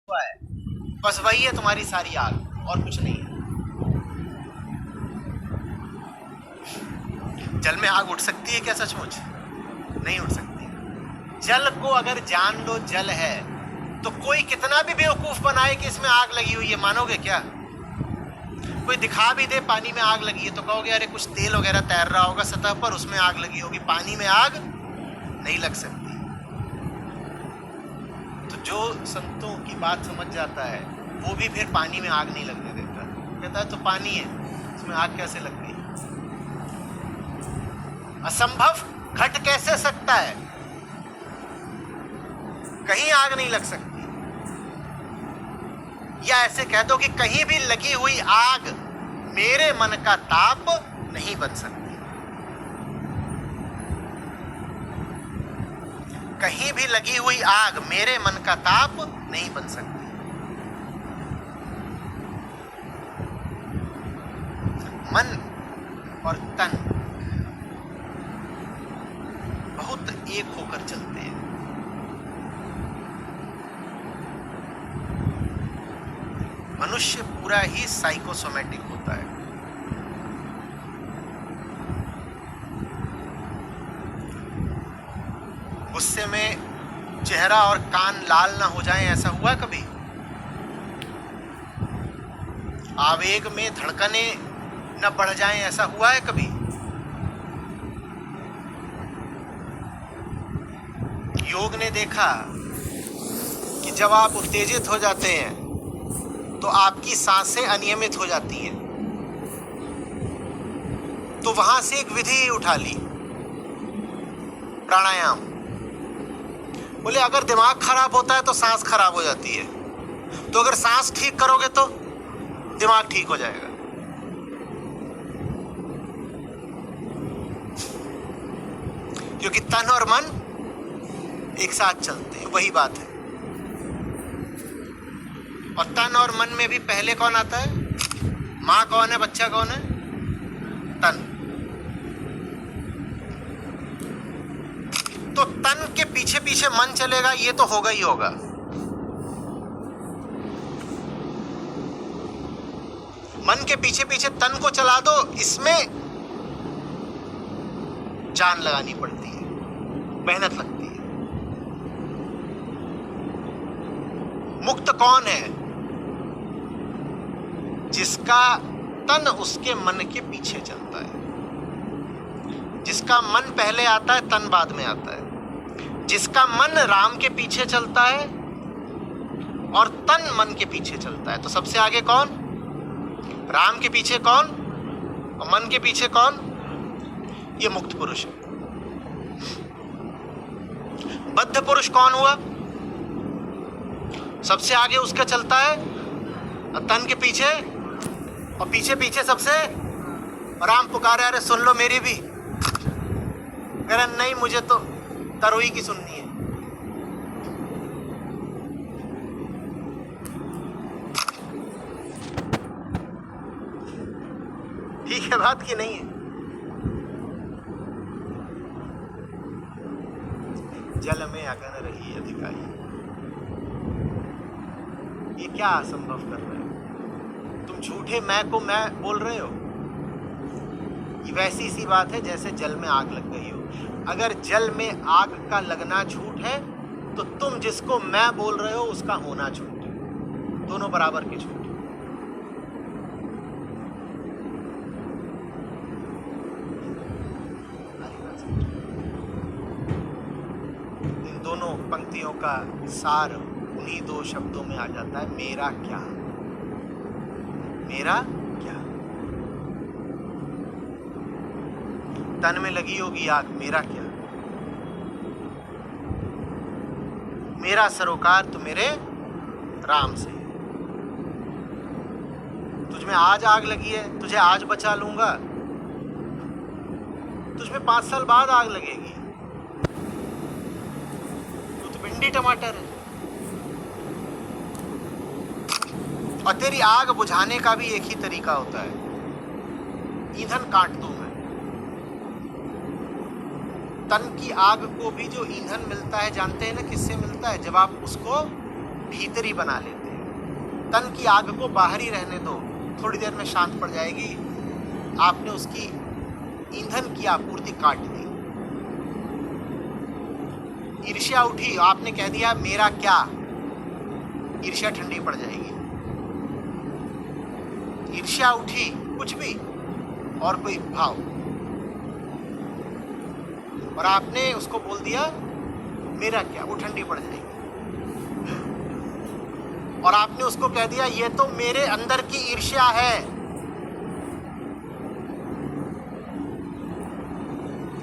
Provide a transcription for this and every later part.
हुआ है, बस वही है तुम्हारी सारी आग और कुछ नहीं है। जल में आग उठ सकती है क्या सचमुच? नहीं उठ सकती। जल को अगर जान लो जल है, तो कोई कितना भी बेवकूफ बनाए कि इसमें आग लगी हुई है, मानोगे क्या? कोई दिखा भी दे पानी में आग लगी है तो कहोगे अरे कुछ तेल वगैरह तैर रहा होगा सतह पर, उसमें आग लगी होगी। पानी में आग नहीं लग सकती। तो जो संतों की बात समझ जाता है वो भी फिर पानी में आग नहीं लगने देता, कहता है तो पानी है, उसमें आग कैसे लग गई? असंभव, घट कैसे सकता है? कहीं आग नहीं लग सकती। या ऐसे कह दो कि कहीं भी लगी हुई आग मेरे मन का ताप नहीं बन सकती। कहीं भी लगी हुई आग मेरे मन का ताप नहीं बन सकती। मन और तन बहुत एक होकर चलते हैं। मनुष्य पूरा ही साइकोसोमेटिक होता है। गुस्से में चेहरा और कान लाल ना हो जाएं, ऐसा हुआ कभी? आवेग में धड़कनें न बढ़ जाएं, ऐसा हुआ है कभी? योग ने देखा कि जब आप उत्तेजित हो जाते हैं तो आपकी सांसें अनियमित हो जाती हैं। तो वहां से एक विधि उठा ली, प्राणायाम। बोले अगर दिमाग खराब होता है तो सांस खराब हो जाती है, तो अगर सांस ठीक करोगे तो दिमाग ठीक हो जाएगा। क्योंकि तन और मन एक साथ चलते हैं, वही बात है। और तन और मन में भी पहले कौन आता है? माँ कौन है, बच्चा कौन है? तन। तो तन के पीछे पीछे मन चलेगा, ये तो होगा ही होगा। मन के पीछे पीछे तन को चला दो, इसमें जान लगानी पड़ती है, मेहनत लगती है। मुक्त कौन है? जिसका तन उसके मन के पीछे चलता है। जिसका मन पहले आता है, तन बाद में आता है। जिसका मन राम के पीछे चलता है और तन मन के पीछे चलता है। तो सबसे आगे कौन? राम के पीछे कौन और मन के पीछे कौन? ये मुक्त पुरुष है। बद्ध पुरुष कौन हुआ? सबसे आगे उसका चलता है और तन के पीछे, और पीछे पीछे सबसे राम पुकारे अरे सुन लो मेरी भी। कह रहा नहीं मुझे तो तरोई की सुननी है। ठीक है बात की नहीं है? जल में अगन रही अधिकारी, ये क्या असंभव कर रहे हो? तुम झूठे मैं को मैं बोल रहे हो। ये वैसी सी बात है जैसे जल में आग लग गई हो। अगर जल में आग का लगना झूठ है तो तुम जिसको मैं बोल रहे हो उसका होना झूठ है। दोनों बराबर के झूठ। इन दोनों पंक्तियों का सार उन्हीं दो शब्दों में आ जाता है, मेरा क्या? मेरा क्या? तन में लगी होगी आग, मेरा क्या? मेरा सरोकार तो मेरे राम से। तुझमें आज आग लगी है, तुझे आज बचा लूंगा, तुझमें 5 साल बाद आग लगेगी। तू तो भिंडी टमाटर है। और तेरी आग बुझाने का भी एक ही तरीका होता है, ईंधन काट दूं मैं। तन की आग को भी जो ईंधन मिलता है जानते हैं ना किससे मिलता है? जब आप उसको भीतरी बना लेते हैं। तन की आग को बाहर ही रहने दो, थोड़ी देर में शांत पड़ जाएगी। आपने उसकी ईंधन की आपूर्ति काट दी। ईर्ष्या उठी, आपने कह दिया मेरा क्या, ईर्ष्या ठंडी पड़ जाएगी। ईर्ष्या उठी, कुछ भी और कोई भाव, और आपने उसको बोल दिया मेरा क्या, वो ठंडी पड़ जाएगी। और आपने उसको कह दिया ये तो मेरे अंदर की ईर्ष्या है,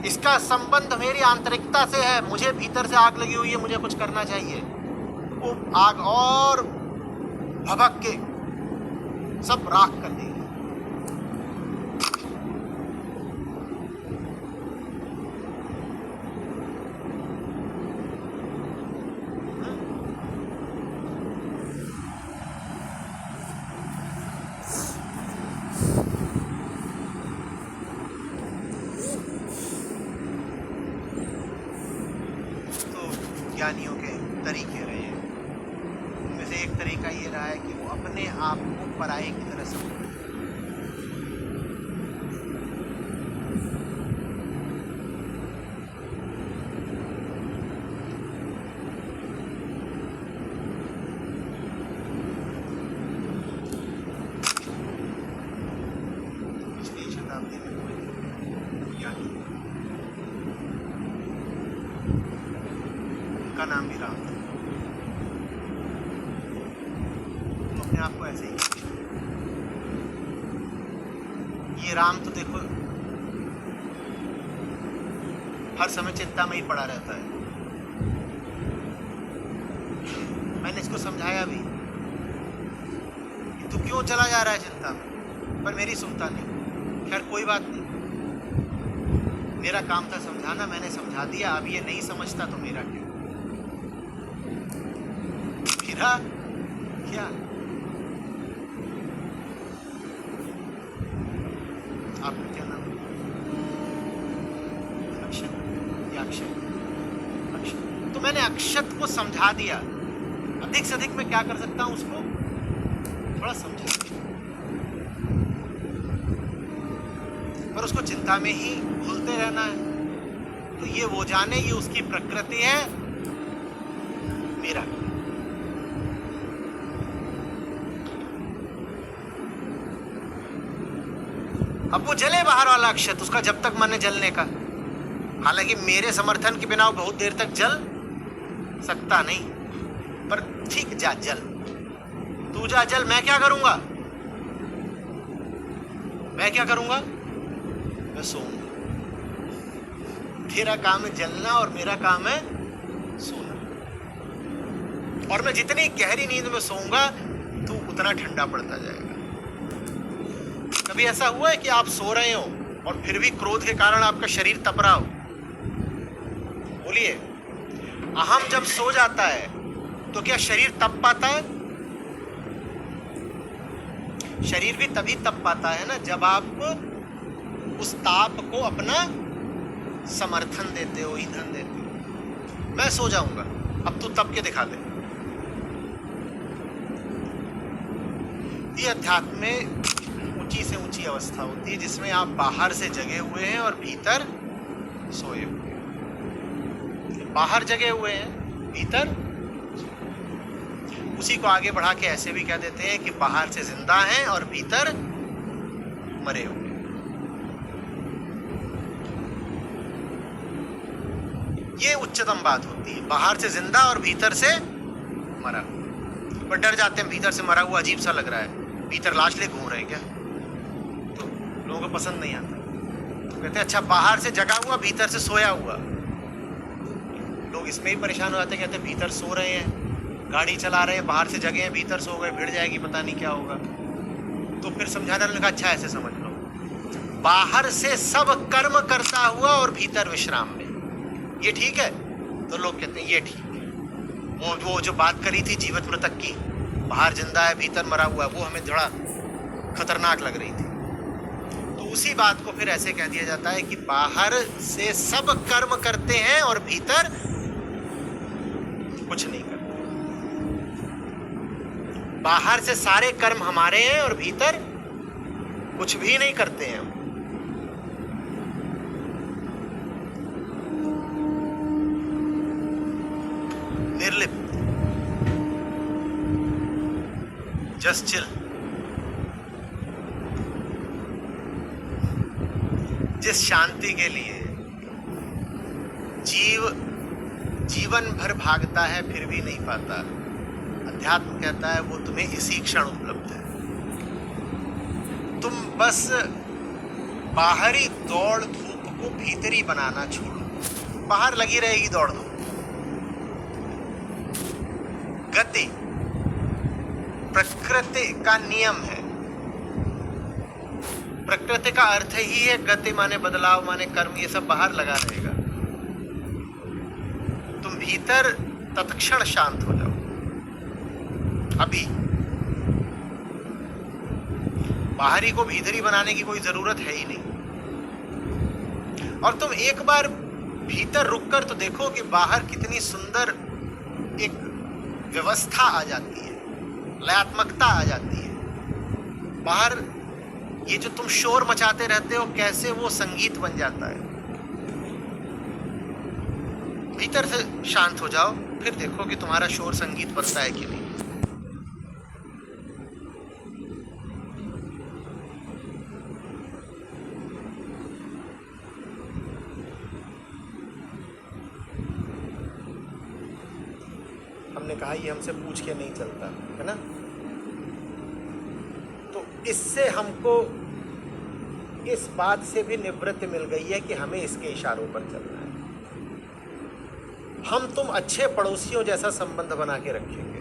इसका संबंध मेरी आंतरिकता से है, मुझे भीतर से आग लगी हुई है, मुझे कुछ करना चाहिए। वो आग और भभक के सब राख कर देगी। ज्ञानियों के तरीके रहे हैं, उनमें से एक तरीका ये रहा है कि वो अपने आप को पराये की तरह समझते हैं। पिछली शताब्दी में कोई ज्ञानी, का नाम भी राम था, तो अपने आप को ऐसे ही, ये राम तो देखो हर समय चिंता में ही पड़ा रहता है। मैंने इसको समझाया भी कि तू क्यों चला जा रहा है चिंता में, पर मेरी सुनता नहीं। खैर कोई बात नहीं, मेरा काम था समझाना, मैंने समझा दिया, अब ये नहीं समझता तो मेरा क्या, मेरा क्या। आपका क्या नाम? अक्षत या अक्षय? अक्षत। तो मैंने अक्षत को समझा दिया, अधिक से अधिक मैं क्या कर सकता हूं, उसको थोड़ा समझा, पर उसको चिंता में ही भूलते रहना है। तो ये वो जाने, ये उसकी प्रकृति है, मेरा क्या। अब वो जले बाहर वाला अक्षत, उसका जब तक मन है जलने का, हालांकि मेरे समर्थन के बिना वो बहुत देर तक जल सकता नहीं, पर ठीक जा जल, तू जा जल, मैं क्या करूंगा, मैं क्या करूंगा, मैं सोऊंगा। तेरा काम है जलना और मेरा काम है सोना, और मैं जितनी गहरी नींद में सोऊंगा तू उतना ठंडा पड़ता जाएगा। कभी ऐसा हुआ है कि आप सो रहे हो और फिर भी क्रोध के कारण आपका शरीर तप रहा हो? बोलिए, अहम जब सो जाता है तो क्या शरीर तप पाता है? शरीर भी तभी तप पाता है ना जब आप उस ताप को अपना समर्थन देते हो, ईंधन देते हो। मैं सो जाऊंगा, अब तू तप के दिखा दे। ये अध्यात्म में ऊंची से ऊंची अवस्था होती है जिसमें आप बाहर से जगे हुए हैं और भीतर सोए हुए हैं। बाहर जगे हुए हैं, भीतर, उसी को आगे बढ़ा के ऐसे भी कह देते हैं कि बाहर से जिंदा हैं और भीतर मरे हुए। ये उच्चतम बात होती है, बाहर से जिंदा और भीतर से मरा। पर डर जाते हैं, भीतर से मरा हुआ अजीब सा लग रहा है, भीतर लाश ले घूम रहे हैं क्या, तो लोगों को पसंद नहीं आता। तो कहते हैं अच्छा बाहर से जगा हुआ, भीतर से सोया हुआ। लोग इसमें ही परेशान हो जाते हैं, कहते हैं भीतर सो रहे हैं, गाड़ी चला रहे हैं, बाहर से जगे हैं, भीतर सो गए, भिड़ जाएगी, पता नहीं क्या होगा। तो फिर समझाने लगा अच्छा ऐसे समझ लो, बाहर से सब कर्म करता हुआ और भीतर विश्राम में, ये ठीक है? तो लोग कहते हैं ये ठीक है। वो जो बात करी थी जीवित मृतक की, बाहर जिंदा है भीतर मरा हुआ, वो हमें थोड़ा खतरनाक लग रही थी। तो उसी बात को फिर ऐसे कह दिया जाता है कि बाहर से सब कर्म करते हैं और भीतर कुछ नहीं करते। बाहर से सारे कर्म हमारे हैं और भीतर कुछ भी नहीं करते हैं हम। निर्लिप्त, जस्ट चिल। जिस शांति के लिए जीवन भर भागता है फिर भी नहीं पाता, अध्यात्म कहता है वो तुम्हें इसी क्षण उपलब्ध है। तुम बस बाहरी दौड़ धूप को भीतरी बनाना छोड़ो। बाहर लगी रहेगी दौड़ धूप। गति प्रकृति का नियम है। प्रकृति का अर्थ ही है गति, माने बदलाव, माने कर्म, ये सब बाहर लगा रहेगा। तुम भीतर तत्क्षण शांत हो जाओ। अभी बाहरी को भीतरी बनाने की कोई जरूरत है ही नहीं। और तुम एक बार भीतर रुककर तो देखो कि बाहर कितनी सुंदर एक व्यवस्था आ जाती है, लयात्मकता आ जाती है। बाहर ये जो तुम शोर मचाते रहते हो, कैसे वो संगीत बन जाता है। भीतर से शांत हो जाओ, फिर देखो कि तुम्हारा शोर संगीत बनता है कि नहीं। हमने कहा ये हमसे पूछ के नहीं चलता है ना, तो इससे हमको इस बात से भी निवृत्ति मिल गई है कि हमें इसके इशारों पर चलना है। हम तुम अच्छे पड़ोसियों जैसा संबंध बना के रखेंगे।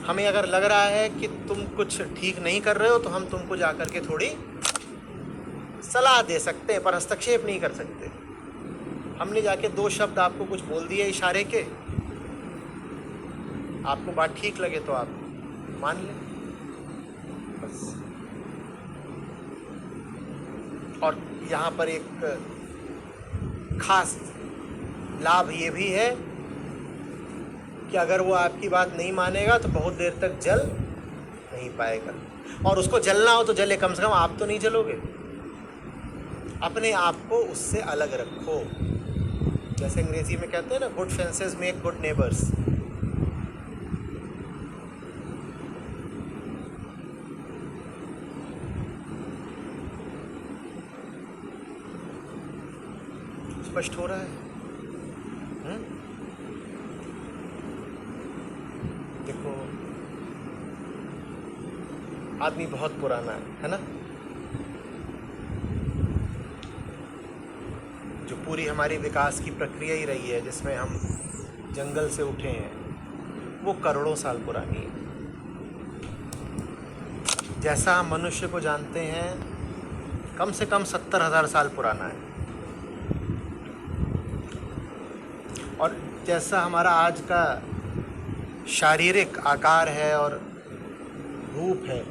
हमें अगर लग रहा है कि तुम कुछ ठीक नहीं कर रहे हो तो हम तुमको जाकर के थोड़ी सलाह दे सकते हैं, पर हस्तक्षेप नहीं कर सकते। हमने जाके 2 शब्द आपको कुछ बोल दिए इशारे के, आपको बात ठीक लगे तो आप मान लें बस। और यहाँ पर एक खास लाभ ये भी है कि अगर वो आपकी बात नहीं मानेगा तो बहुत देर तक जल नहीं पाएगा। और उसको जलना हो तो जले, कम से कम आप तो नहीं जलोगे। अपने आप को उससे अलग रखो। जैसे अंग्रेजी में कहते हैं ना, good fences make good neighbours. स्पष्ट हो रहा है? देखो, आदमी बहुत पुराना है ना, जो पूरी हमारी विकास की प्रक्रिया ही रही है, जिसमें हम जंगल से उठे हैं, वो करोड़ों साल पुरानी है। जैसा हम मनुष्य को जानते हैं, कम से कम 70,000 साल पुराना है। और जैसा हमारा आज का शारीरिक आकार है और रूप है,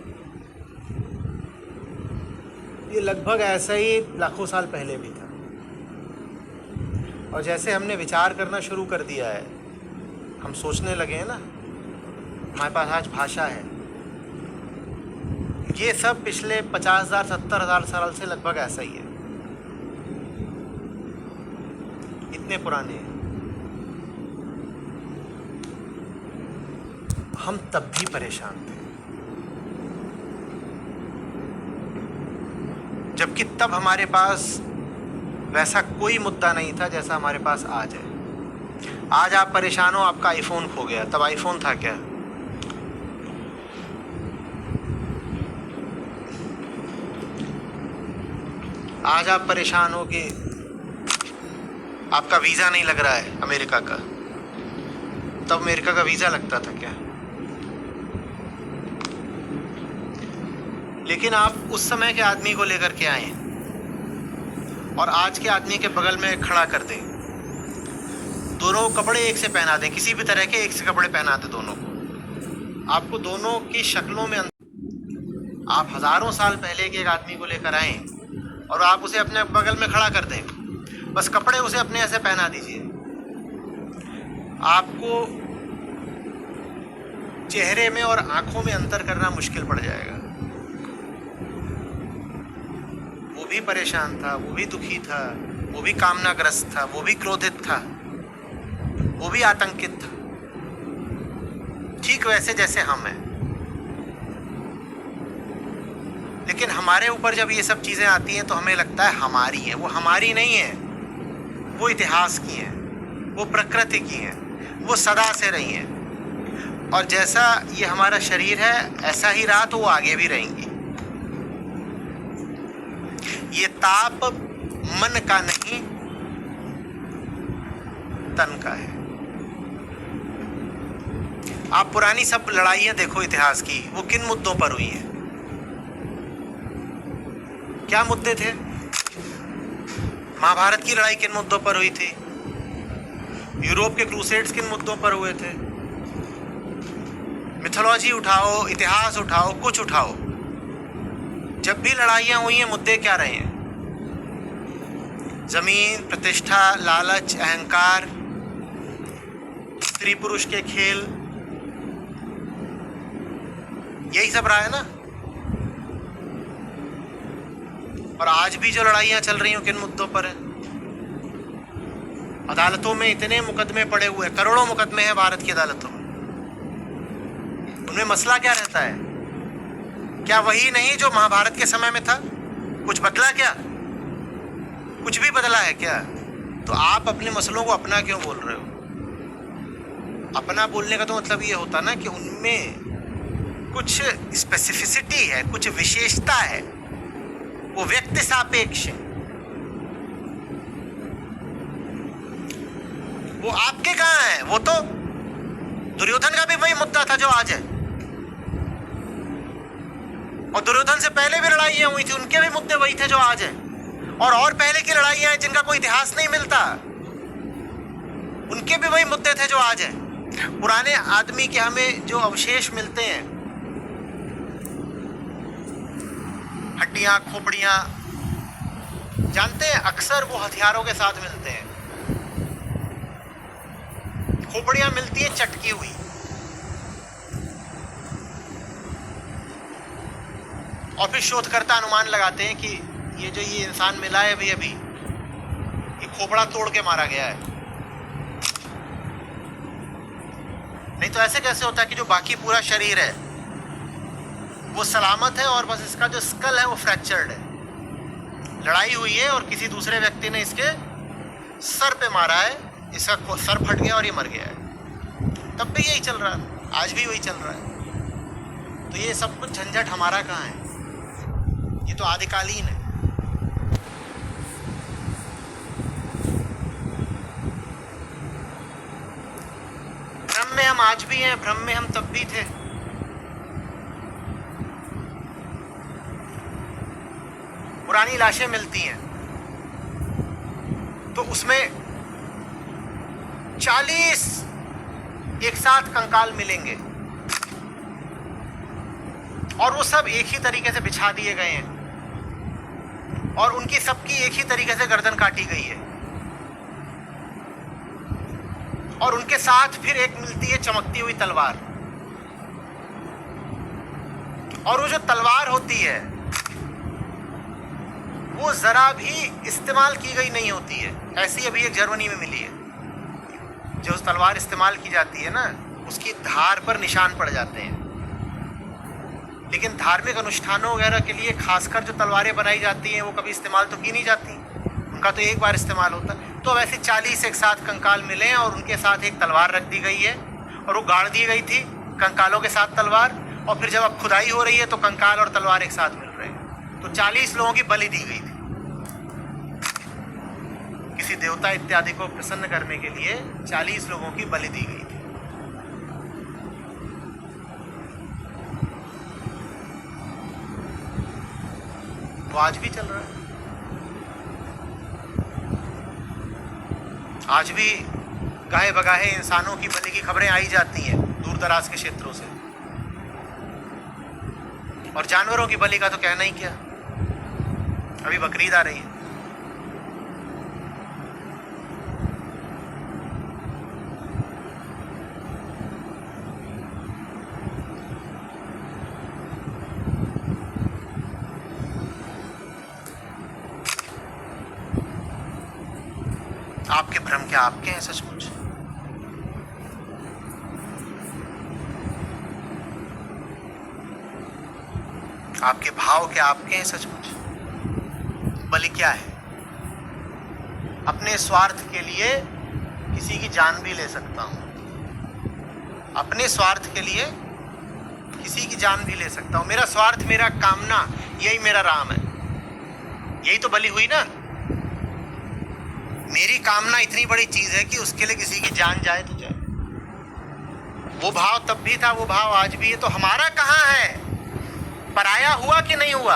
ये लगभग ऐसा ही लाखों साल पहले भी था। और जैसे हमने विचार करना शुरू कर दिया है, हम सोचने लगे हैं ना, हमारे पास आज भाषा है, ये सब पिछले 50,000 70,000 साल से लगभग ऐसा ही है। इतने पुराने हैं। हम तब भी परेशान थे, जबकि तब हमारे पास वैसा कोई मुद्दा नहीं था जैसा हमारे पास आज है। आज आप परेशान हो, आपका आईफोन खो गया, तब आईफोन था क्या? आज आप परेशान हो कि आपका वीज़ा नहीं लग रहा है अमेरिका का, तब अमेरिका का वीज़ा लगता था क्या? लेकिन आप उस समय के आदमी को लेकर के आए और आज के आदमी के बगल में खड़ा कर दें, दोनों कपड़े एक से पहना दें, किसी भी तरह के एक से कपड़े पहना दें दोनों को, आपको दोनों की शक्लों में आप हज़ारों साल पहले के एक आदमी को लेकर आए और आप उसे अपने बगल में खड़ा कर दें, बस कपड़े उसे अपने ऐसे पहना दीजिए, आपको चेहरे में और आंखों में अंतर करना मुश्किल पड़ जाएगा। वो भी परेशान था, वो भी दुखी था, वो भी कामनाग्रस्त था, वो भी क्रोधित था, वो भी आतंकित था, ठीक वैसे जैसे हम हैं। लेकिन हमारे ऊपर जब ये सब चीजें आती हैं तो हमें लगता है हमारी है। वो हमारी नहीं है, वो इतिहास की है, वो प्रकृति की है, वो सदा से रही हैं। और जैसा ये हमारा शरीर है ऐसा ही रहा तो वो आगे भी रहेंगी। ये ताप मन का नहीं, तन का है। आप पुरानी सब लड़ाइयां देखो इतिहास की, वो किन मुद्दों पर हुई हैं? क्या मुद्दे थे? महाभारत की लड़ाई किन मुद्दों पर हुई थी? यूरोप के क्रूसेड्स किन मुद्दों पर हुए थे? मिथोलॉजी उठाओ, इतिहास उठाओ, कुछ उठाओ, जब भी लड़ाइयां हुई हैं मुद्दे क्या रहे हैं? जमीन, प्रतिष्ठा, लालच, अहंकार, स्त्री पुरुष के खेल, यही सब रहा है ना। और आज भी जो लड़ाइयां चल रही हैं किन मुद्दों पर है? अदालतों में इतने मुकदमे पड़े हुए हैं, करोड़ों मुकदमे हैं भारत की अदालतों में। उनमें मसला क्या रहता है? क्या वही नहीं जो महाभारत के समय में था? कुछ बदला क्या? कुछ भी बदला है क्या? तो आप अपने मसलों को अपना क्यों बोल रहे हो? अपना बोलने का तो मतलब ये होता ना कि उनमें कुछ स्पेसिफिसिटी है, कुछ विशेषता है, वो व्यक्ति सापेक्ष है। वो आपके कहां है? वो तो दुर्योधन का भी वही मुद्दा था जो आज है। और दुर्योधन से पहले भी लड़ाइयां हुई थी, उनके भी मुद्दे वही थे जो आज है। और पहले की लड़ाइयां हैं जिनका कोई इतिहास नहीं मिलता, उनके भी वही मुद्दे थे जो आज है। पुराने आदमी के हमें जो अवशेष मिलते हैं, हड्डियां, खोपड़ियां, जानते हैं अक्सर वो हथियारों के साथ मिलते हैं। खोपड़ियां मिलती है चटकी हुई, और फिर शोधकर्ता अनुमान लगाते हैं कि ये इंसान मिला है भाई अभी, ये खोपड़ा तोड़ के मारा गया है। नहीं तो ऐसे कैसे होता है कि जो बाकी पूरा शरीर है वो सलामत है और बस इसका जो स्कल है वो फ्रैक्चर्ड है। लड़ाई हुई है और किसी दूसरे व्यक्ति ने इसके सर पे मारा है, इसका सर फट गया और ये मर गया है। तब भी यही चल रहा है, आज भी वही चल रहा है। तो ये सब कुछ झंझट हमारा कहाँ है? ये तो आदिकालीन है। भ्रम में हम आज भी हैं, भ्रम में हम तब भी थे। पुरानी लाशें मिलती हैं तो उसमें 40 एक साथ कंकाल मिलेंगे और वो सब एक ही तरीके से बिछा दिए गए हैं और उनकी सबकी एक ही तरीके से गर्दन काटी गई है। और उनके साथ फिर एक मिलती है चमकती हुई तलवार, और वो जो तलवार होती है वो जरा भी इस्तेमाल की गई नहीं होती है। ऐसी अभी एक जर्मनी में मिली है। जो तलवार इस्तेमाल की जाती है ना, उसकी धार पर निशान पड़ जाते हैं। लेकिन धार्मिक अनुष्ठानों वगैरह के लिए खासकर जो तलवारें बनाई जाती हैं वो कभी इस्तेमाल तो की नहीं जाती, उनका तो एक बार इस्तेमाल होता है। तो वैसे 40 एक साथ कंकाल मिले हैं और उनके साथ एक तलवार रख दी गई है और वो गाड़ दी गई थी कंकालों के साथ तलवार। और फिर जब अब खुदाई हो रही है तो कंकाल और तलवार एक साथ मिल रहे हैं। तो 40 लोगों की बलि दी गई थी किसी देवता इत्यादि को प्रसन्न करने के लिए। 40 लोगों की बलि दी गई थी। वो आज भी चल रहा है। आज भी गाहे बगाहे इंसानों की बलि की खबरें आई जाती हैं दूर दराज के क्षेत्रों से। और जानवरों की बलि का तो कहना ही क्या, अभी बकरीद आ रही है। आपके भ्रम क्या आपके हैं सचमुच? आपके भाव क्या आपके हैं सचमुच? बलि क्या है? अपने स्वार्थ के लिए किसी की जान भी ले सकता हूं, अपने स्वार्थ के लिए किसी की जान भी ले सकता हूं। मेरा स्वार्थ, मेरा कामना, यही मेरा राम है। यही तो बलि हुई ना। मेरी कामना इतनी बड़ी चीज है कि उसके लिए किसी की जान जाए तो जाए। वो भाव तब भी था, वो भाव आज भी है। तो हमारा कहां है? पराया हुआ कि नहीं हुआ?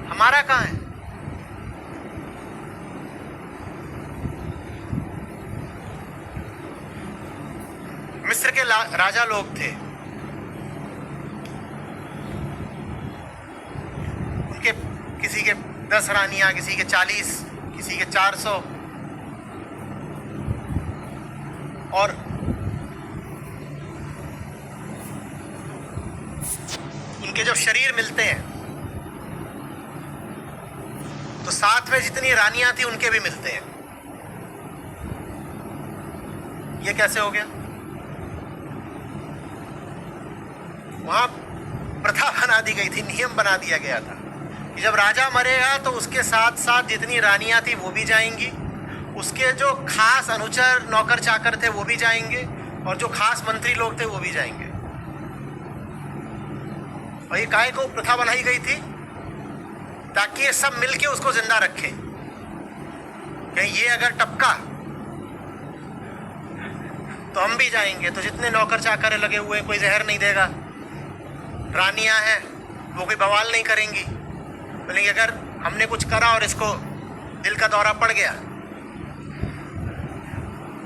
हमारा कहां है? मिस्र के राजा लोग थे, उनके किसी के 10 रानियां, किसी के 40, किसी के 400, और उनके जब शरीर मिलते हैं तो साथ में जितनी रानियां थी उनके भी मिलते हैं। ये कैसे हो गया? वहां प्रथा बना दी गई थी, नियम बना दिया गया था कि जब राजा मरेगा तो उसके साथ साथ जितनी रानियां थी वो भी जाएंगी, उसके जो खास अनुचर नौकर चाकर थे वो भी जाएंगे, और जो खास मंत्री लोग थे वो भी जाएंगे। और ये काहे को प्रथा बनाई गई थी? ताकि ये सब मिलके उसको जिंदा रखें। कहीं ये अगर टपका तो हम भी जाएंगे। तो जितने नौकर चाकर लगे हुए, कोई जहर नहीं देगा, रानियां हैं वो कोई बवाल नहीं करेंगी। बोलेंगे अगर हमने कुछ करा और इसको दिल का दौरा पड़ गया,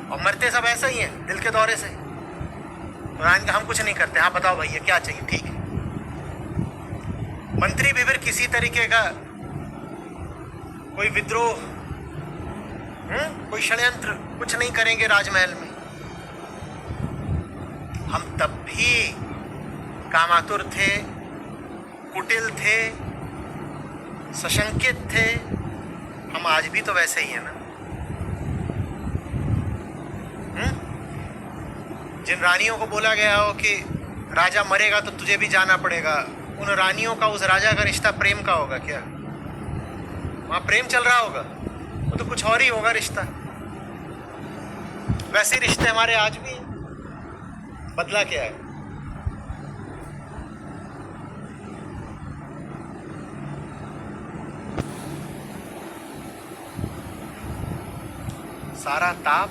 और मरते सब ऐसे ही हैं दिल के दौरे से, रानी हम कुछ नहीं करते, हाँ बताओ भैया क्या चाहिए, ठीक है। मंत्री भी फिर किसी तरीके का कोई विद्रोह, कोई षड्यंत्र कुछ नहीं करेंगे राजमहल में। हम तब भी कामातुर थे, कुटिल थे, सशंकित थे। हम आज भी तो वैसे ही है ना। जिन रानियों को बोला गया हो कि राजा मरेगा तो तुझे भी जाना पड़ेगा, उन रानियों का उस राजा का रिश्ता प्रेम का होगा क्या? वहां प्रेम चल रहा होगा? वो तो कुछ और ही होगा रिश्ता। वैसे रिश्ते हमारे आज भी हैं। बदला क्या है? सारा ताप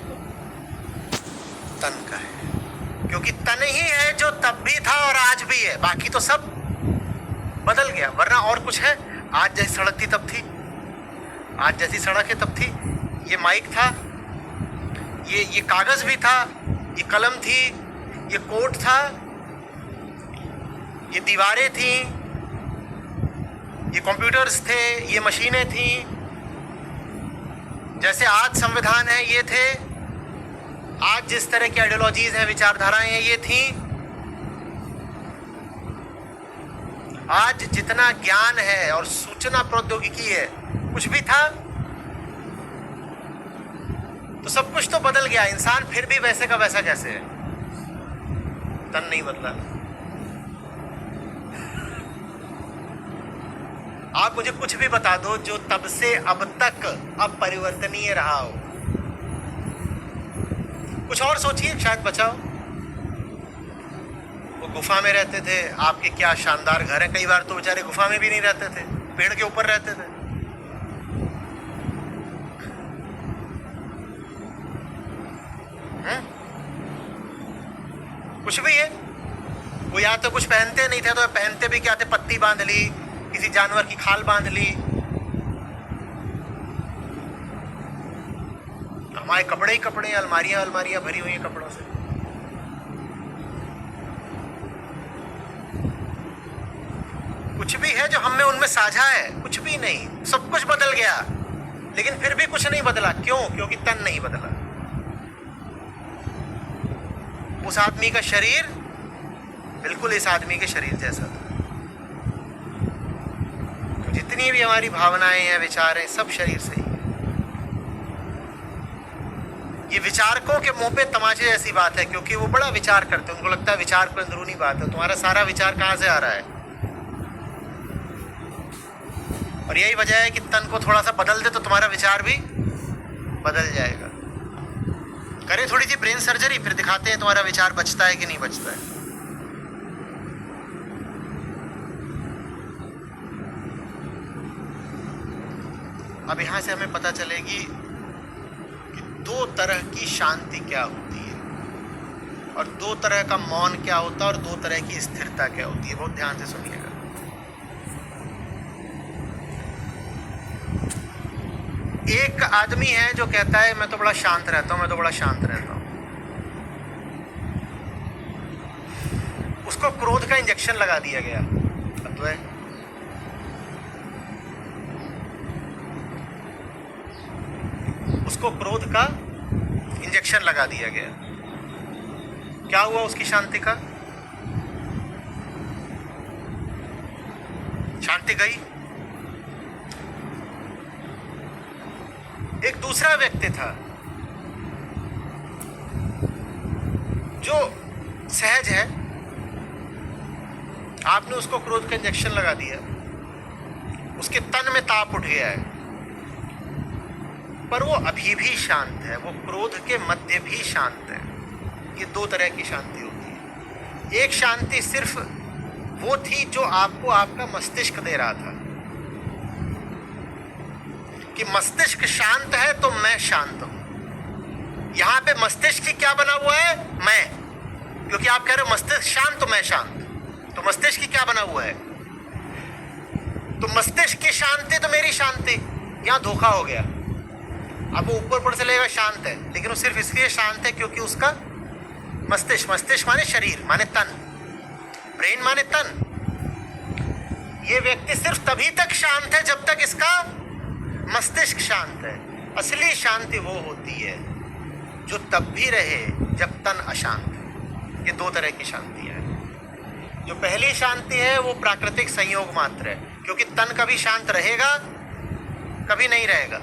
तन का है, क्योंकि तन ही है जो तब भी था और आज भी है। बाकी तो सब बदल गया। वरना और कुछ है? आज जैसी सड़क थी तब थी, आज जैसी सड़क है तब थी। ये माइक था, ये कागज भी था, ये कलम थी, ये कोट था, ये दीवारें थी, ये कंप्यूटर्स थे, ये मशीनें थी। जैसे आज संविधान है ये थे, आज जिस तरह की आइडियोलॉजीज हैं, विचारधाराएं हैं, ये थी। आज जितना ज्ञान है और सूचना प्रौद्योगिकी है, कुछ भी था। तो सब कुछ तो बदल गया। इंसान फिर भी वैसे का वैसा कैसे है? तन नहीं बदला। आप मुझे कुछ भी बता दो जो तब से अब तक अपरिवर्तनीय रहा हो। कुछ और सोचिए, शायद बचाओ। वो गुफा में रहते थे, आपके क्या शानदार घर है। कई बार तो बेचारे गुफा में भी नहीं रहते थे, पेड़ के ऊपर रहते थे। कुछ भी है। वो या तो कुछ पहनते नहीं थे, तो पहनते भी क्या थे? पत्ती बांध ली, किसी जानवर की खाल बांध ली। हमारे कपड़े ही कपड़े, अलमारियां अलमारियां भरी हुई हैं कपड़ों से। कुछ भी है जो हम में उनमें साझा है? कुछ भी नहीं। सब कुछ बदल गया, लेकिन फिर भी कुछ नहीं बदला। क्यों? क्योंकि तन नहीं बदला। उस आदमी का शरीर बिल्कुल इस आदमी के शरीर जैसा था। जितनी भी हमारी भावनाएं हैं, विचार हैं, सब शरीर से ही है। ये विचारकों के मुंह पे तमाचे जैसी बात है, क्योंकि वो बड़ा विचार करते हैं, उनको लगता है विचार कोई अंदरूनी बात है। तुम्हारा सारा विचार कहाँ से आ रहा है? और यही वजह है कि तन को थोड़ा सा बदल दे तो तुम्हारा विचार भी बदल जाएगा। करें थोड़ी सी ब्रेन सर्जरी, फिर दिखाते हैं तुम्हारा विचार बचता है कि नहीं बचता है। अब यहां से हमें पता चलेगी कि दो तरह की शांति क्या होती है, और दो तरह का मौन क्या होता है, और दो तरह की स्थिरता क्या होती है। बहुत ध्यान से सुनिएगा। एक आदमी है जो कहता है मैं तो बड़ा शांत रहता हूं, मैं तो बड़ा शांत रहता हूं। उसको क्रोध का इंजेक्शन लगा दिया गया। मतलब है उसको क्रोध का इंजेक्शन लगा दिया गया। क्या हुआ उसकी शांति का? शांति गई। एक दूसरा व्यक्ति था जो सहज है, आपने उसको क्रोध का इंजेक्शन लगा दिया, उसके तन में ताप उठ गया है, पर वो अभी भी शांत है, वो क्रोध के मध्य भी शांत है। ये दो तरह की शांति होती है। एक शांति सिर्फ वो थी जो आपको आपका मस्तिष्क दे रहा था कि मस्तिष्क शांत है तो मैं शांत हूं। यहां पे मस्तिष्क क्या बना हुआ है? मैं। क्योंकि आप कह रहे हो मस्तिष्क शांत तो मैं शांत, तो मस्तिष्क की क्या बना हुआ है? तो मस्तिष्क की शांति तो मेरी शांति। यहां धोखा हो गया। अब वो ऊपर से लेगा शांत है, लेकिन वो सिर्फ इसलिए शांत है क्योंकि उसका मस्तिष्क, मस्तिष्क माने शरीर, माने तन, ब्रेन माने तन। ये व्यक्ति सिर्फ तभी तक शांत है जब तक इसका मस्तिष्क शांत है। असली शांति वो होती है जो तब भी रहे जब तन अशांत है। ये दो तरह की शांति है। जो पहली शांति है वो प्राकृतिक संयोग मात्र है, क्योंकि तन कभी शांत रहेगा, कभी नहीं रहेगा।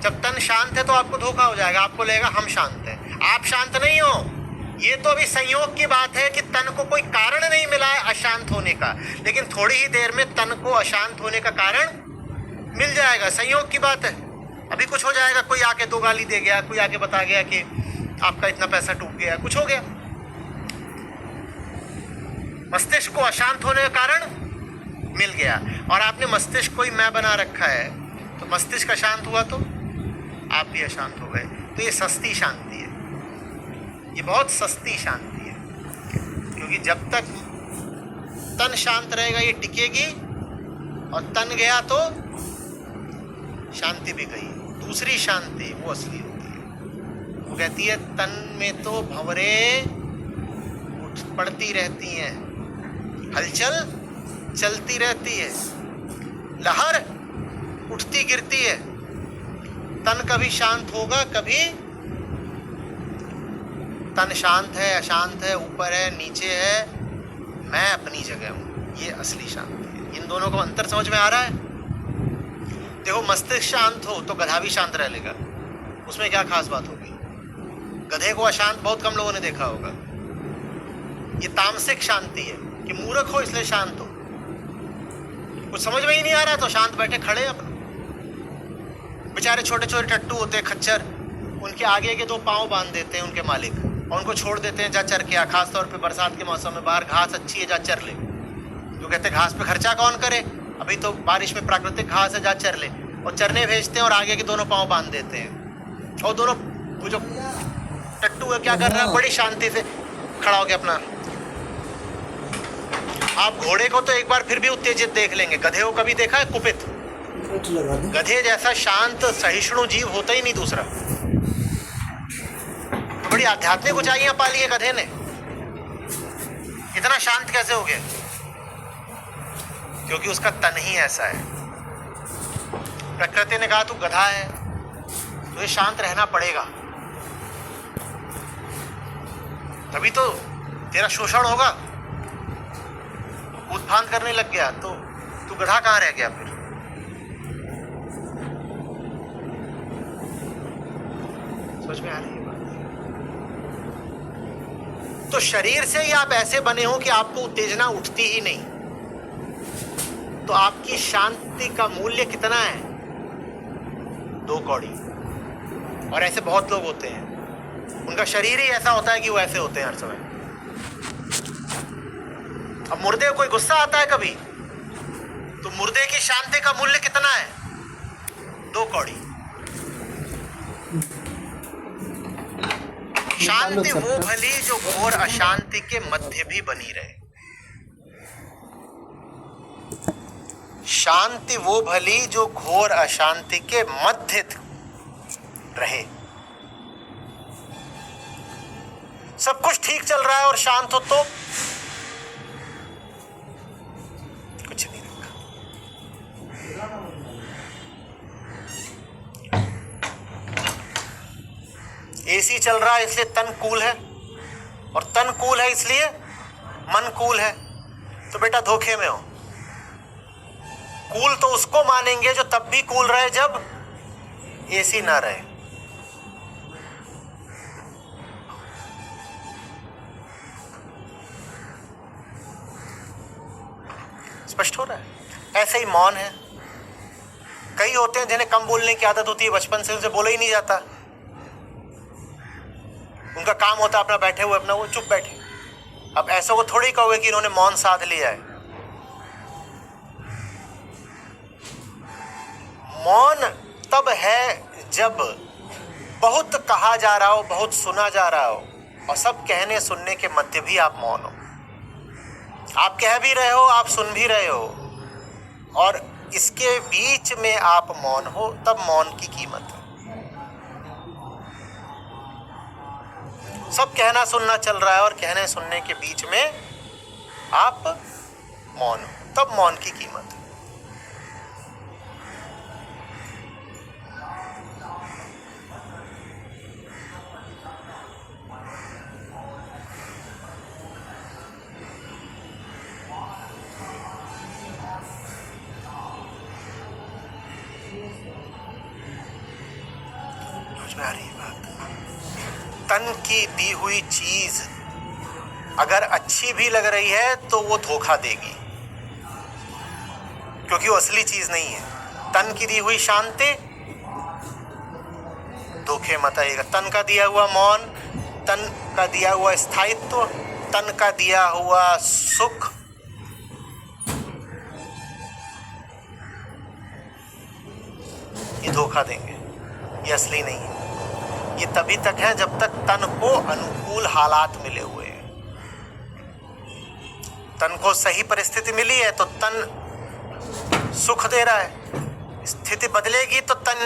जब तन शांत है तो आपको धोखा हो जाएगा, आपको लगेगा हम शांत हैं। आप शांत नहीं हो। ये तो अभी संयोग की बात है कि तन को कोई कारण नहीं मिला है अशांत होने का, लेकिन थोड़ी ही देर में तन को अशांत होने का कारण मिल जाएगा। संयोग की बात है। अभी कुछ हो जाएगा, कोई आके दो गाली दे गया, कोई आके बता गया कि आपका इतना पैसा टूट गया, कुछ हो गया। मस्तिष्क को अशांत होने का कारण मिल गया, और आपने मस्तिष्क को ही मैं बना रखा है, तो मस्तिष्क अशांत हुआ तो आप भी अशांत हो गए। तो ये सस्ती शांति है, ये बहुत सस्ती शांति है, क्योंकि जब तक तन शांत रहेगा ये टिकेगी, और तन गया तो शांति भी गई। दूसरी शांति वो असली होती है। वो कहती है तन में तो भंवरे उठ पड़ती रहती हैं, हलचल चलती रहती है, लहर उठती गिरती है। तन कभी शांत होगा, कभी तन शांत है, अशांत है, ऊपर है, नीचे है, मैं अपनी जगह हूं। ये असली शांति है। इन दोनों का अंतर समझ में आ रहा है? देखो, मस्तिष्क शांत हो तो गधा भी शांत रह लेगा, उसमें क्या खास बात होगी? गधे को अशांत बहुत कम लोगों ने देखा होगा। ये तामसिक शांति है कि मूर्ख हो इसलिए शांत हो, कुछ समझ में ही नहीं आ रहा तो शांत बैठे खड़े अपना। बेचारे छोटे छोटे टट्टू होते हैं, खच्चर, उनके आगे के दो पांव बांध देते हैं उनके मालिक, और उनको छोड़ देते हैं जा चर के आ। खासतौर पे बरसात के मौसम में बाहर घास अच्छी है, जा चर ले। जो कहते हैं घास पे खर्चा कौन करे, अभी तो बारिश में प्राकृतिक घास है, जा चर ले। और चरने भेजते हैं और आगे के दोनों पांव बांध देते हैं, और दोनों वो जो टट्टू है क्या कर रहा है, बड़ी शांति से खड़ा हो गया अपना। आप घोड़े को तो एक बार फिर भी उत्तेजित देख लेंगे, गधे को कभी देखा है कुपित? गधे जैसा शांत सहिष्णु जीव होता ही नहीं दूसरा। बड़ी आध्यात्मिक ऊंचाइयां पा ली है गधे ने। इतना शांत कैसे हो गया? क्योंकि उसका तन ही ऐसा है। प्रकृति ने कहा तू गधा है, तो ये शांत रहना पड़ेगा, तभी तो तेरा शोषण होगा। कूद फांद करने लग गया तो तू गधा कहाँ रह गया फिर? समझ में आ रही है बात? तो शरीर से ही आप ऐसे बने हो कि आपको उत्तेजना उठती ही नहीं, तो आपकी शांति का मूल्य कितना है? 2 कौड़ी। और ऐसे बहुत लोग होते हैं, उनका शरीर ही ऐसा होता है कि वो ऐसे होते हैं हर समय। अब मुर्दे को कोई गुस्सा आता है कभी, तो मुर्दे की शांति का मूल्य कितना है? 2 कौड़ी। शांति वो भली जो घोर अशांति के मध्य भी बनी रहे। शांति वो भली जो घोर अशांति के मध्य रहे। सब कुछ ठीक चल रहा है और शांत हो तो कुछ नहीं रखा। एसी चल रहा है इसलिए तन कूल है, और तन कूल है इसलिए मन कूल है, तो बेटा धोखे में हो। कूल तो उसको मानेंगे जो तब भी कूल रहे जब एसी ना रहे। स्पष्ट हो रहा है? ऐसे ही मौन है। कई होते हैं जिन्हें कम बोलने की आदत होती है, बचपन से उनसे बोला ही नहीं जाता। उनका काम होता है अपना बैठे हुए, अपना वो चुप बैठे। अब ऐसा को थोड़ी कहोगे कि इन्होंने मौन साध लिया है। मौन तब है जब बहुत कहा जा रहा हो, बहुत सुना जा रहा हो, और सब कहने सुनने के मध्य भी आप मौन हो। आप कह भी रहे हो, आप सुन भी रहे हो, और इसके बीच में आप मौन हो, तब मौन की कीमत है। सब कहना सुनना चल रहा है और कहने सुनने के बीच में आप मौन हो, तब मौन की कीमत है। आ रही बात? तन की दी हुई चीज अगर अच्छी भी लग रही है तो वो धोखा देगी, क्योंकि वो असली चीज नहीं है। तन की दी हुई शांति धोखे मत आएगा। तन का दिया हुआ मौन, तन का दिया हुआ स्थायित्व, तन का दिया हुआ सुख, ये धोखा देंगे, ये असली नहीं है। ये तभी तक है जब तक तन को अनुकूल हालात मिले हुए हैं। तन को सही परिस्थिति मिली है तो तन सुख दे रहा है, स्थिति बदलेगी तो तन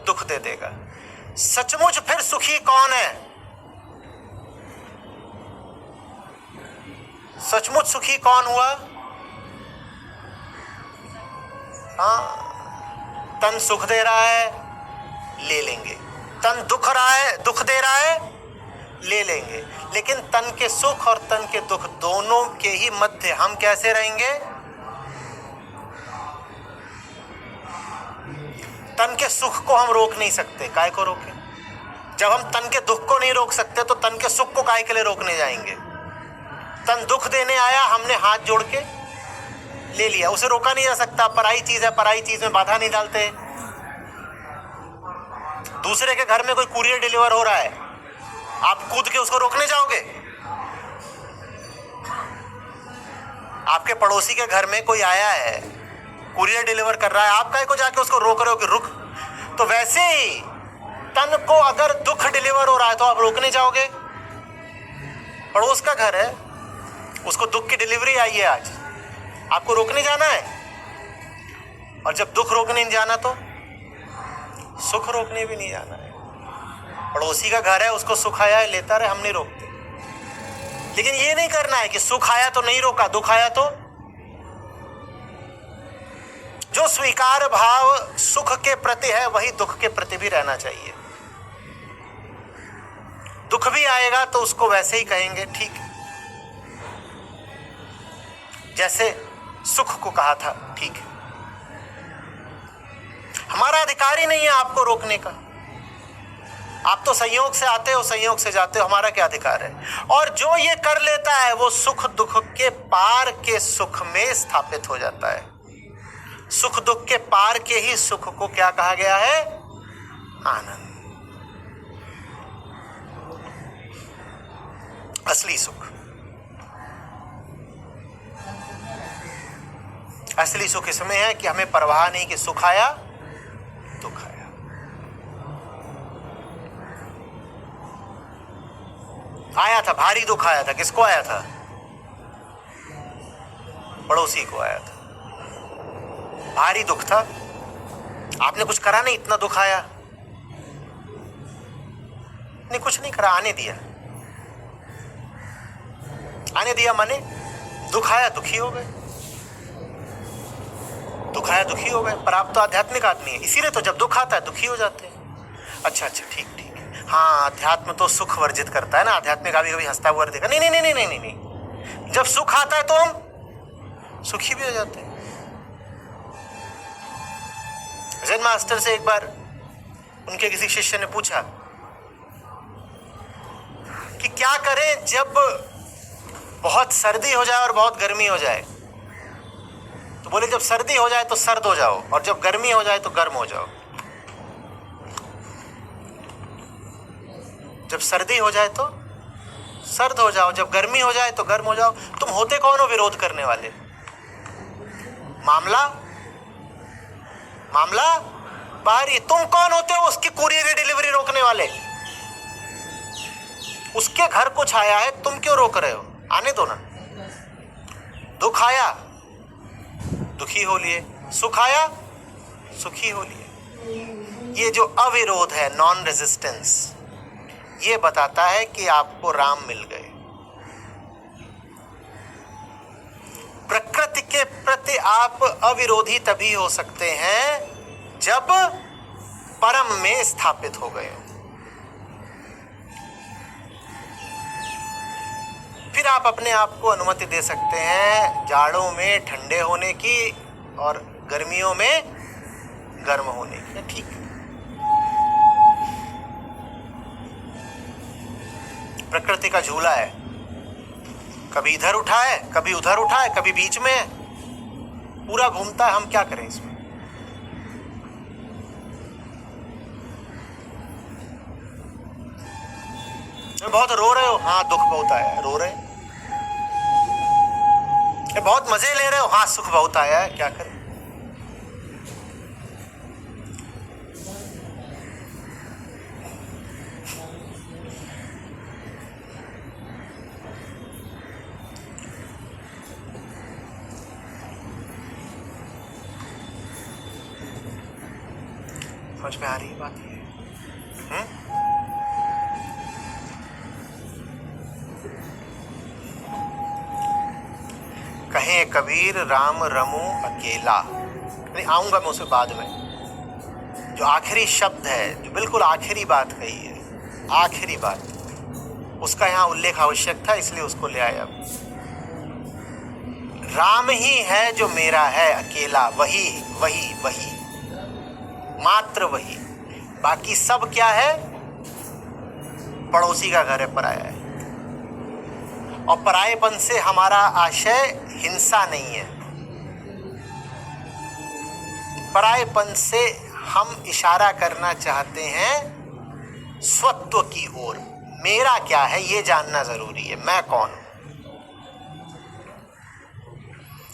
दुख दे देगा। सचमुच फिर सुखी कौन है? सचमुच सुखी कौन हुआ? हाँ, तन सुख दे रहा है, ले लेंगे। तन दुख रहा है, दुख दे रहा है, ले लेंगे। लेकिन तन के सुख और तन के दुख दोनों के ही मध्य हम कैसे रहेंगे? तन के सुख को हम रोक नहीं सकते, काहे को रोके? जब हम तन के दुख को नहीं रोक सकते तो तन के सुख को काहे के लिए रोकने जाएंगे? तन दुख देने आया, हमने हाथ जोड़ के ले लिया, उसे रोका नहीं जा सकता। पराई चीज है, पराई चीज में बाधा नहीं डालते। दूसरे के घर में कोई कुरियर डिलीवर हो रहा है, आप कूद के उसको रोकने जाओगे? आपके पड़ोसी के घर में कोई आया है, कुरियर डिलीवर कर रहा है, आप काहे को जाके उसको रोक रहे हो कि रुक? तो वैसे ही तन को अगर दुख डिलीवर हो रहा है तो आप रोकने जाओगे? पड़ोस का घर है, उसको दुख की डिलीवरी आई है आज, आपको रोकने जाना है? और जब दुख रोकने नहीं जाना तो सुख रोकने भी नहीं जाना है। पड़ोसी का घर है, उसको सुख आया है, लेता रहे, हम नहीं रोकते। लेकिन ये नहीं करना है कि सुख आया तो नहीं रोका, दुख आया तो। जो स्वीकार भाव सुख के प्रति है वही दुख के प्रति भी रहना चाहिए। दुख भी आएगा तो उसको वैसे ही कहेंगे ठीक है, जैसे सुख को कहा था ठीक है। हमारा अधिकार ही नहीं है आपको रोकने का। आप तो संयोग से आते हो, संयोग से जाते हो, हमारा क्या अधिकार है। और जो ये कर लेता है वो सुख दुख के पार के सुख में स्थापित हो जाता है। सुख दुख के पार के ही सुख को क्या कहा गया है? आनंद, असली सुख। असली सुख इसमें है कि हमें परवाह नहीं कि सुख आया दुख आया। आया था, भारी दुख आया था, किसको आया था? पड़ोसी को आया था, भारी दुख था। आपने कुछ करा नहीं, इतना दुख आया नहीं, कुछ नहीं करा, आने दिया। आने दिया माने दुख आया, दुखी हो गए, दुख आया दुखी हो गए। पर आप तो आध्यात्मिक आदमी है, इसीलिए तो जब दुख आता है दुखी हो जाते हैं। अच्छा अच्छा, ठीक ठीक है। हाँ, अध्यात्म तो सुख वर्जित करता है ना, आध्यात्मिक कभी कभी हंसता हुआ देखा। नहीं नहीं नहीं नहीं नहीं नहीं, जब सुख आता है तो हम सुखी भी हो जाते हैं। जैन मास्टर से एक बार उनके किसी शिष्य ने पूछा कि क्या करें जब बहुत सर्दी हो जाए और बहुत गर्मी हो जाए। तो बोले जब सर्दी हो जाए तो सर्द हो जाओ, और जब गर्मी हो जाए तो गर्म हो जाओ। जब सर्दी हो जाए तो सर्द हो जाओ, जब गर्मी हो जाए तो गर्म हो जाओ। तुम होते कौन हो विरोध करने वाले? मामला मामला बाहरी। तुम कौन होते हो उसकी कुरियर की डिलीवरी रोकने वाले? उसके घर कुछ आया है, तुम क्यों रोक रहे हो? आने दो ना। दुख आया दुखी हो लिए, सुख आया सुखी हो लिए। ये जो अविरोध है, नॉन रेजिस्टेंस, ये बताता है कि आपको राम मिल गए। प्रकृति के प्रति आप अविरोधी तभी हो सकते हैं जब परम में स्थापित हो गए। फिर आप अपने आप को अनुमति दे सकते हैं जाड़ों में ठंडे होने की और गर्मियों में गर्म होने की। ठीक है, प्रकृति का झूला है, कभी इधर उठाए कभी उधर उठाए, कभी बीच में है, पूरा घूमता है। हम क्या करें इसमें? बहुत रो रहे हो, हाँ दुख बहुत आया है, रो रहे। बहुत मजे ले रहे हो, हाँ सुख बहुत आया है, क्या करें? समझ में आ रही है बात? ये कहें कबीर राम रमू अकेला। नहीं, आऊंगा मैं उसे बाद में। जो आखिरी शब्द है, जो बिल्कुल आखिरी बात कही है, आखिरी बात, उसका यहाँ उल्लेख आवश्यक था, इसलिए उसको ले आया। राम ही है जो मेरा है अकेला, वही वही वही, मात्र वही। बाकी सब क्या है? पड़ोसी का घर है, पराया है। और परायेपन से हमारा आशय हिंसा नहीं है। परायेपन से हम इशारा करना चाहते हैं स्वत्व की ओर। मेरा क्या है ये जानना जरूरी है, मैं कौन हूं।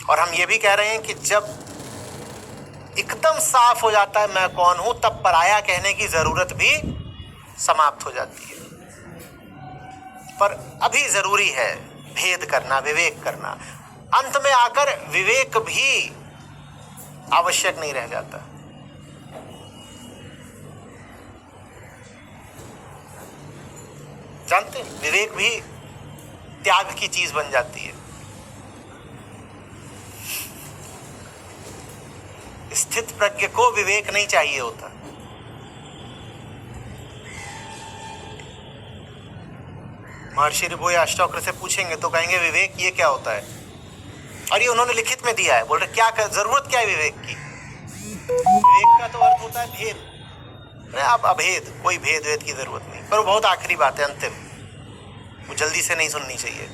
और हम ये भी कह रहे हैं कि जब एकदम साफ हो जाता है मैं कौन हूं, तब पराया कहने की जरूरत भी समाप्त हो जाती है। पर अभी जरूरी है भेद करना, विवेक करना। अंत में आकर विवेक भी आवश्यक नहीं रह जाता। जानते हैं, विवेक भी त्याग की चीज बन जाती है। स्थित प्रज्ञ को विवेक नहीं चाहिए होता। महर्षि ऋभु या अष्टावक्र से पूछेंगे तो कहेंगे विवेक ये क्या होता है, और ये उन्होंने लिखित में दिया है। बोल रहे क्या जरूरत क्या है विवेक की? विवेक का तो अर्थ होता है भेद। अब अभेद, कोई भेद वेद की जरूरत नहीं, पर वो बहुत आखिरी बात है, अंतिम, वो जल्दी से नहीं सुननी चाहिए।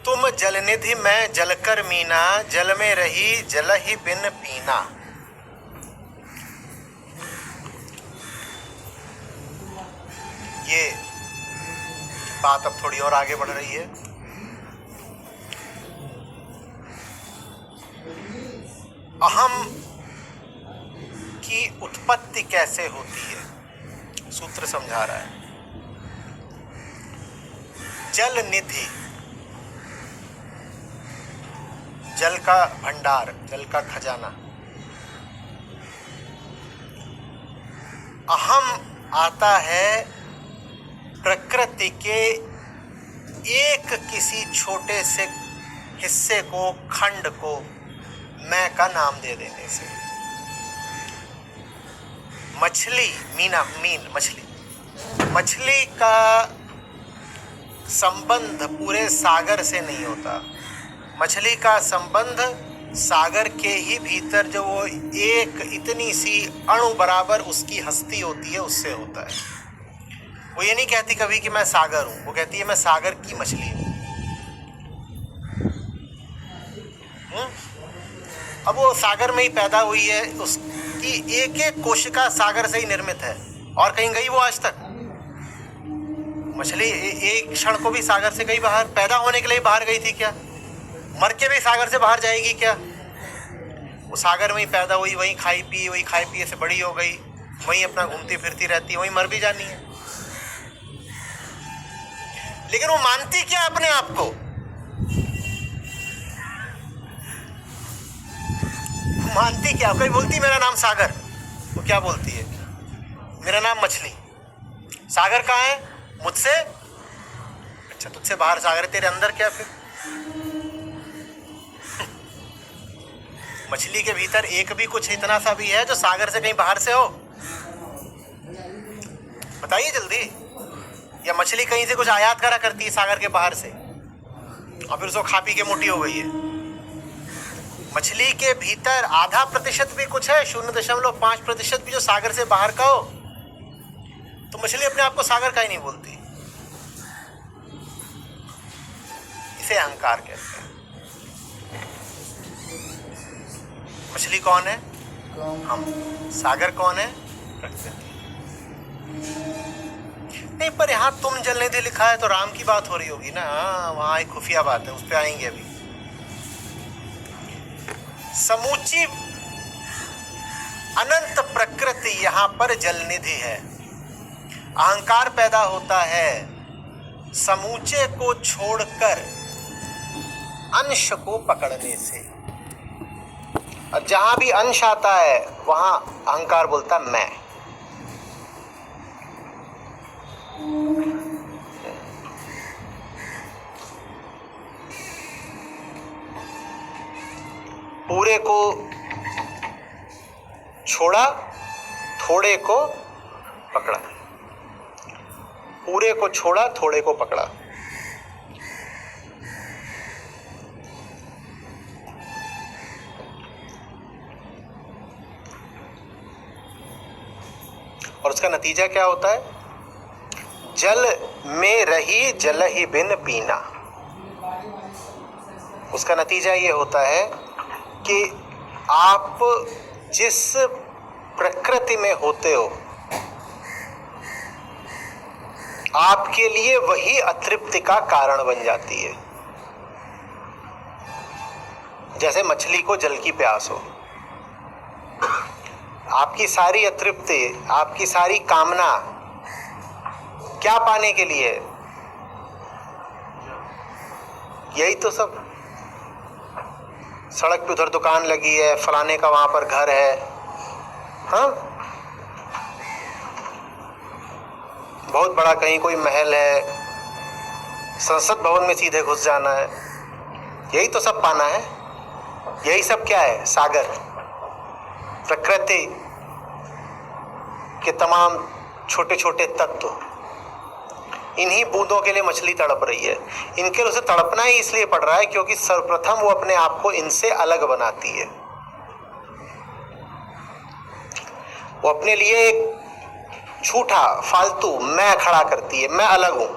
तुम जलनिधि मैं जलकर मीना, जल में रही जल ही बिन पीना। ये बात अब थोड़ी और आगे बढ़ रही है। अहम की उत्पत्ति कैसे होती है, सूत्र समझा रहा है। जल निधि, जल का भंडार, जल का खजाना। अहम आता है प्रकृति के एक किसी छोटे से हिस्से को, खंड को मैं का नाम दे देने से। मछली, मीन मछली, मछली का संबंध पूरे सागर से नहीं होता। मछली का संबंध सागर के ही भीतर जो वो एक इतनी सी अणु बराबर उसकी हस्ती होती है उससे होता है। वो ये नहीं कहती कभी कि मैं सागर हूं, वो कहती है मैं सागर की मछली हूं। अब वो सागर में ही पैदा हुई है, उसकी एक एक कोशिका सागर से ही निर्मित है, और कहीं गई वो आज तक? मछली एक क्षण को भी सागर से गई बाहर? पैदा होने के लिए बाहर गई थी क्या? मर के भी सागर से बाहर जाएगी क्या? वो सागर में ही पैदा हुई, वहीं खाई पी, वही खाई पिए से बड़ी हो गई, वहीं अपना घूमती फिरती रहती है, वहीं मर भी जानी है। लेकिन वो मानती क्या अपने आप को? मानती क्या? कोई बोलती मेरा नाम सागर, वो क्या बोलती है? मेरा नाम मछली। सागर कहाँ है? मुझसे, अच्छा तुझसे बाहर सागर है, तेरे अंदर क्या? फिर मछली के भीतर एक भी कुछ इतना सा भी है जो सागर से कहीं बाहर से हो? बताइए जल्दी। या मछली कहीं से कुछ आयात करा करती है सागर के बाहर से, और फिर उसको खा पी के मोटी हो गई है? मछली के भीतर आधा प्रतिशत भी कुछ है, 0.5% भी जो सागर से बाहर का हो, तो मछली अपने आप को सागर का ही नहीं बोलती। इसे अहंकार कहते हैं। मछली कौन है? हम। सागर कौन है? प्रकृति। नहीं, पर यहाँ तुम जलनिधि लिखा है तो राम की बात हो रही होगी ना। हाँ, वहां एक खुफिया बात है, उस पर आएंगे अभी। समूची अनंत प्रकृति यहाँ पर जलनिधि है। अहंकार पैदा होता है समूचे को छोड़कर अंश को पकड़ने से, और जहां भी अंश आता है वहां अहंकार बोलता मैं। पूरे को छोड़ा, थोड़े को पकड़ा। पूरे को छोड़ा, थोड़े को पकड़ा। और उसका नतीजा क्या होता है? जल में रही जल ही बिन पीना। उसका नतीजा ये होता है कि आप जिस प्रकृति में होते हो, आपके लिए वही अतृप्ति का कारण बन जाती है। जैसे मछली को जल की प्यास हो, आपकी सारी अतृप्ति, आपकी सारी कामना क्या पाने के लिए? यही तो सब। सड़क पे उधर दुकान लगी है, फलाने का वहां पर घर है, हाँ, बहुत बड़ा कहीं कोई महल है, संसद भवन में सीधे घुस जाना है, यही तो सब पाना है, यही सब क्या है? सागर, प्रकृति के तमाम छोटे छोटे तत्व, इन्हीं बूंदों के लिए मछली तड़प रही है। इनके लिए उसे तड़पना ही इसलिए पड़ रहा है क्योंकि सर्वप्रथम वो अपने आप को इनसे अलग बनाती है। वो अपने लिए एक झूठा फालतू मैं खड़ा करती है, मैं अलग हूं।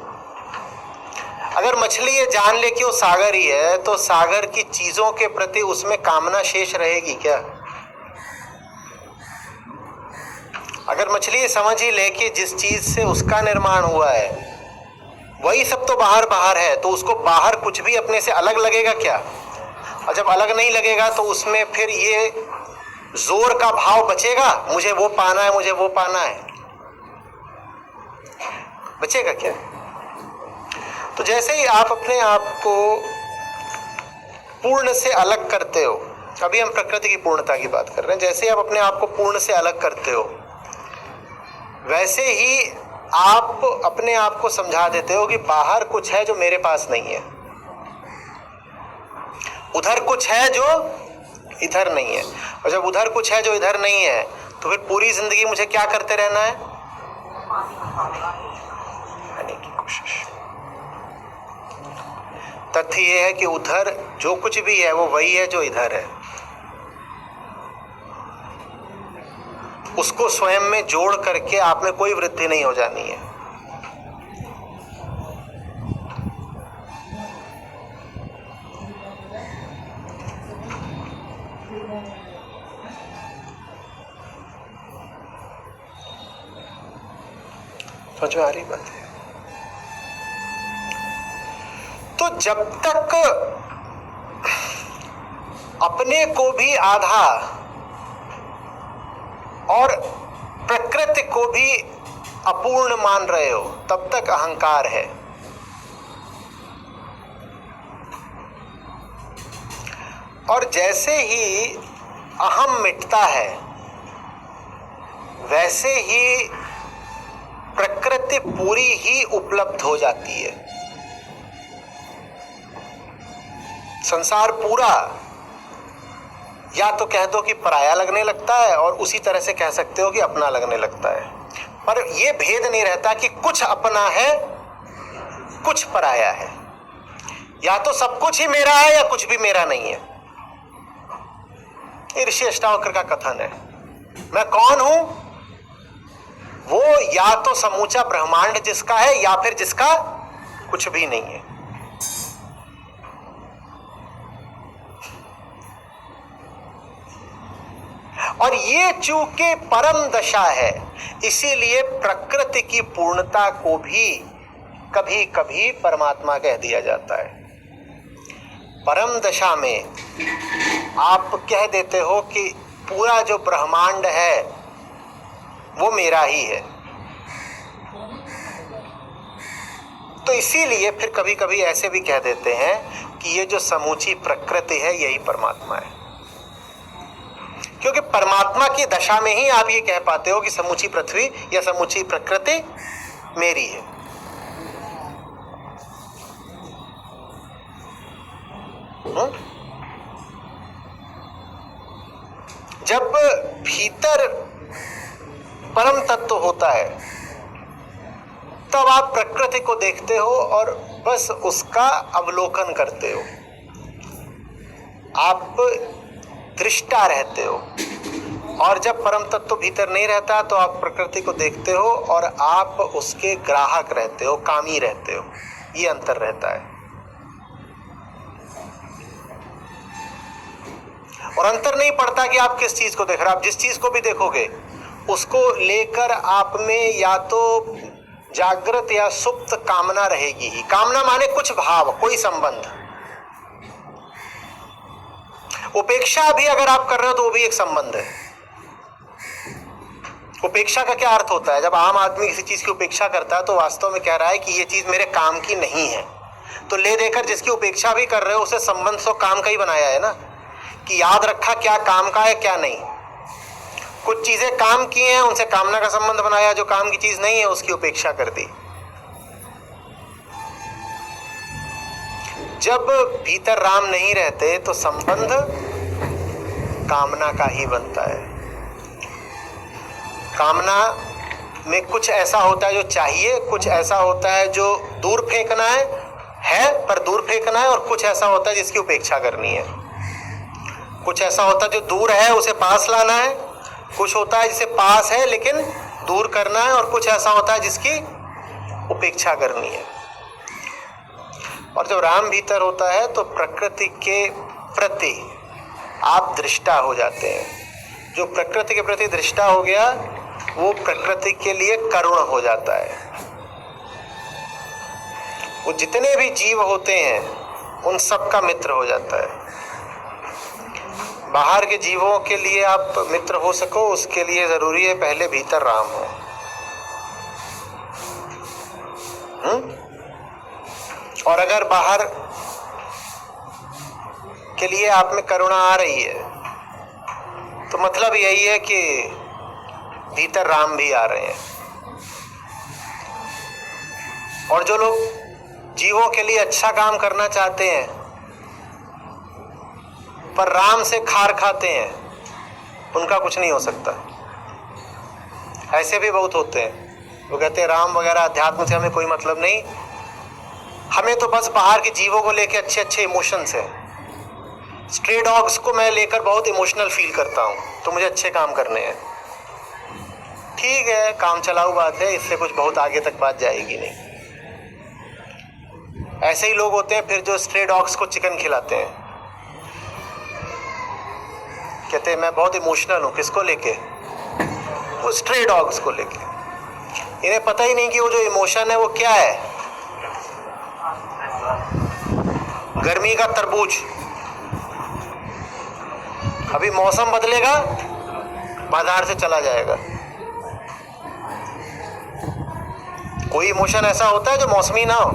अगर मछली ये जान ले कि वो सागर ही है, तो सागर की चीजों के प्रति उसमें कामना शेष रहेगी क्या? अगर मछली ये समझ ही ले कि जिस चीज से उसका निर्माण हुआ है वही सब तो बाहर बाहर है, तो उसको बाहर कुछ भी अपने से अलग लगेगा क्या? और जब अलग नहीं लगेगा तो उसमें फिर ये जोर का भाव बचेगा, मुझे वो पाना है, मुझे वो पाना है, बचेगा क्या? तो जैसे ही आप अपने आप को पूर्ण से अलग करते हो, अभी हम प्रकृति की पूर्णता की बात कर रहे हैं, जैसे ही आप अपने आप को पूर्ण से अलग करते हो वैसे ही आप अपने आप को समझा देते हो कि बाहर कुछ है जो मेरे पास नहीं है, उधर कुछ है जो इधर नहीं है। और जब उधर कुछ है जो इधर नहीं है तो फिर पूरी जिंदगी मुझे क्या करते रहना है? पाने की कोशिश। तथ्य यह है कि उधर जो कुछ भी है वो वही है जो इधर है। उसको स्वयं में जोड़ करके आप में कोई वृद्धि नहीं हो जानी है। समझ में आ रही बात है? तो जब तक अपने को भी आधा और प्रकृति को भी अपूर्ण मान रहे हो तब तक अहंकार है। और जैसे ही अहम मिटता है वैसे ही प्रकृति पूरी ही उपलब्ध हो जाती है। संसार पूरा या तो कह दो कि पराया लगने लगता है और उसी तरह से कह सकते हो कि अपना लगने लगता है, पर यह भेद नहीं रहता कि कुछ अपना है कुछ पराया है। या तो सब कुछ ही मेरा है या कुछ भी मेरा नहीं है। ये ऋषि अष्टावक्र का कथन है। मैं कौन हूं? वो या तो समूचा ब्रह्मांड जिसका है या फिर जिसका कुछ भी नहीं है। और ये चूंकि परम दशा है इसीलिए प्रकृति की पूर्णता को भी कभी कभी परमात्मा कह दिया जाता है। परम दशा में आप कह देते हो कि पूरा जो ब्रह्मांड है वो मेरा ही है। तो इसीलिए फिर कभी कभी ऐसे भी कह देते हैं कि ये जो समूची प्रकृति है यही परमात्मा है, क्योंकि परमात्मा की दशा में ही आप ये कह पाते हो कि समूची पृथ्वी या समूची प्रकृति मेरी है। जब भीतर परम तत्व होता है तब आप प्रकृति को देखते हो और बस उसका अवलोकन करते हो। आप दृष्टा रहते हो। और जब परम तत्व भीतर नहीं रहता तो आप प्रकृति को देखते हो और आप उसके ग्राहक रहते हो, कामी रहते हो। ये अंतर रहता है। और अंतर नहीं पड़ता कि आप किस चीज को देख रहे हो। आप जिस चीज को भी देखोगे उसको लेकर आप में या तो जागृत या सुप्त कामना रहेगी ही। कामना माने कुछ भाव, कोई संबंध। उपेक्षा भी अगर आप कर रहे हो तो वो भी एक संबंध है। उपेक्षा का क्या अर्थ होता है? जब आम आदमी किसी चीज की उपेक्षा करता है तो वास्तव में कह रहा है कि ये चीज मेरे काम की नहीं है। तो ले देकर जिसकी उपेक्षा भी कर रहे हो उसे संबंध तो काम का ही बनाया है ना, कि याद रखा क्या काम का है क्या नहीं। कुछ चीजें काम की हैं उनसे कामना का संबंध बनाया, जो काम की चीज नहीं है उसकी उपेक्षा कर दी। जब भीतर राम नहीं रहते तो संबंध कामना का ही बनता है। कामना में कुछ ऐसा होता है जो चाहिए, कुछ ऐसा होता है जो दूर फेंकना है पर दूर फेंकना है, और कुछ ऐसा होता है जिसकी उपेक्षा करनी है। कुछ ऐसा होता है जो दूर है उसे पास लाना है, कुछ होता है जिसे पास है लेकिन दूर करना है, और कुछ ऐसा होता है जिसकी उपेक्षा करनी है। और जब राम भीतर होता है तो प्रकृति के प्रति आप दृष्टा हो जाते हैं। जो प्रकृति के प्रति दृष्टा हो गया वो प्रकृति के लिए करुण हो जाता है। वो जितने भी जीव होते हैं उन सब का मित्र हो जाता है। बाहर के जीवों के लिए आप मित्र हो सको उसके लिए जरूरी है पहले भीतर राम हो। और अगर बाहर के लिए आप में करुणा आ रही है तो मतलब यही है कि भीतर राम भी आ रहे हैं। और जो लोग जीवों के लिए अच्छा काम करना चाहते हैं पर राम से खार खाते हैं, उनका कुछ नहीं हो सकता। ऐसे भी बहुत होते हैं, वो कहते हैं राम वगैरह अध्यात्म से हमें कोई मतलब नहीं, हमें तो बस बाहर के जीवों को लेकर अच्छे अच्छे इमोशंस हैं। स्ट्रे डॉग्स को मैं लेकर बहुत इमोशनल फील करता हूँ, तो मुझे अच्छे काम करने हैं। ठीक है, काम चलाऊ बात है, इससे कुछ बहुत आगे तक बात जाएगी नहीं। ऐसे ही लोग होते हैं फिर जो स्ट्रे डॉग्स को चिकन खिलाते हैं, कहते हैं मैं बहुत इमोशनल हूँ। किसको लेके? वो स्ट्रे डॉग्स को लेके। इन्हें पता ही नहीं कि वो जो इमोशन है वो क्या है। गर्मी का तरबूज, अभी मौसम बदलेगा बाजार से चला जाएगा। कोई इमोशन ऐसा होता है जो मौसमी ना हो।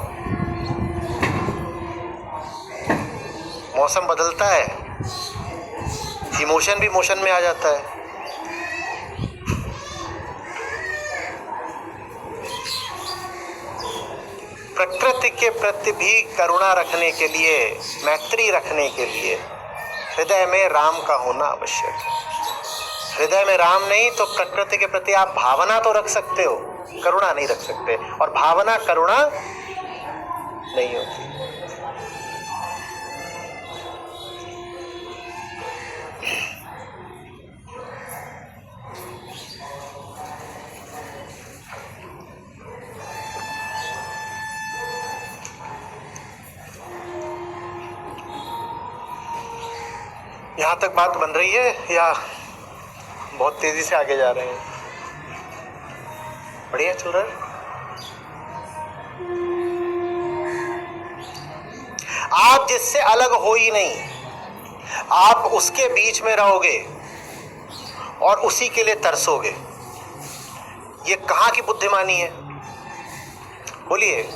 मौसम बदलता है, इमोशन भी मोशन में आ जाता है। प्रकृति के प्रति भी करुणा रखने के लिए, मैत्री रखने के लिए हृदय में राम का होना आवश्यक है। हृदय में राम नहीं तो प्रकृति के प्रति आप भावना तो रख सकते हो, करुणा नहीं रख सकते। और भावना करुणा नहीं होती। यहाँ तक बात बन रही है या बहुत तेजी से आगे जा रहे हैं? बढ़िया चल रहा है। आप जिससे अलग हो ही नहीं, आप उसके बीच में रहोगे और उसी के लिए तरसोगे। ये कहाँ की बुद्धिमानी है? बोलिए।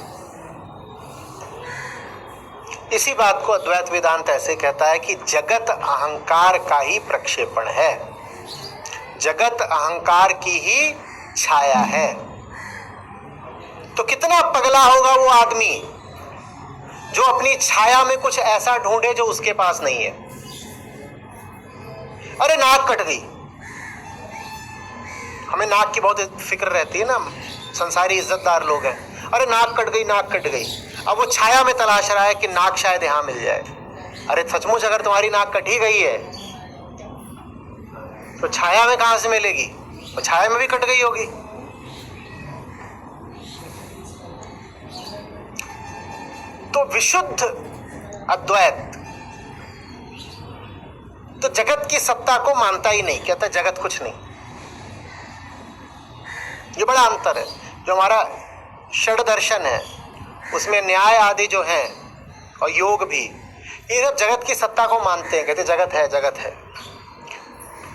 इसी बात को अद्वैत वेदांत ऐसे कहता है कि जगत अहंकार का ही प्रक्षेपण है, जगत अहंकार की ही छाया है। तो कितना पगला होगा वो आदमी जो अपनी छाया में कुछ ऐसा ढूंढे जो उसके पास नहीं है। अरे नाक कट गई, हमें नाक की बहुत फिक्र रहती है ना, संसारी इज्जतदार लोग हैं। अरे नाक कट गई, नाक कट गई। अब वो छाया में तलाश रहा है कि नाक शायद यहां मिल जाए। अरे सचमुच अगर तुम्हारी नाक कट ही गई है तो छाया में कहां से मिलेगी? तो छाया में भी कट गई होगी। तो विशुद्ध अद्वैत तो जगत की सत्ता को मानता ही नहीं, कहता जगत कुछ नहीं। ये बड़ा अंतर है। जो हमारा षड दर्शन है उसमें न्याय आदि जो हैं और योग भी, ये सब जगत की सत्ता को मानते हैं। कहते जगत है, जगत है,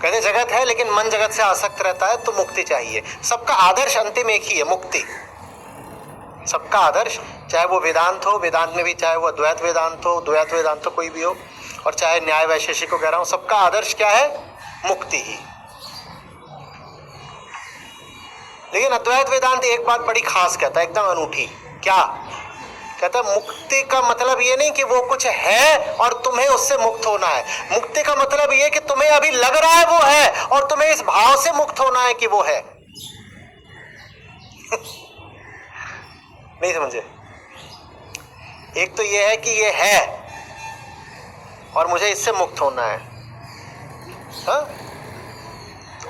कहते जगत है, लेकिन मन जगत से आसक्त रहता है तो मुक्ति चाहिए। सबका आदर्श अंतिम एक ही है, मुक्ति। सबका आदर्श, चाहे वो वेदांत हो, वेदांत में भी चाहे वो अद्वैत वेदांत हो, द्वैत वेदांत हो, कोई भी हो, और चाहे न्याय वैशेषिक को कह रहा हूं, सबका आदर्श क्या है? मुक्ति ही। लेकिन अद्वैत वेदांत एक बात बड़ी खास कहता है, एकदम अनूठी। क्या कहता है मुक्ति का मतलब ये नहीं कि वो कुछ है और तुम्हें उससे मुक्त होना है। मुक्ति का मतलब ये कि तुम्हें अभी लग रहा है वो है और तुम्हें इस भाव से मुक्त होना है कि वो है। नहीं समझे? एक तो ये है कि ये है और मुझे इससे मुक्त होना है। हाँ?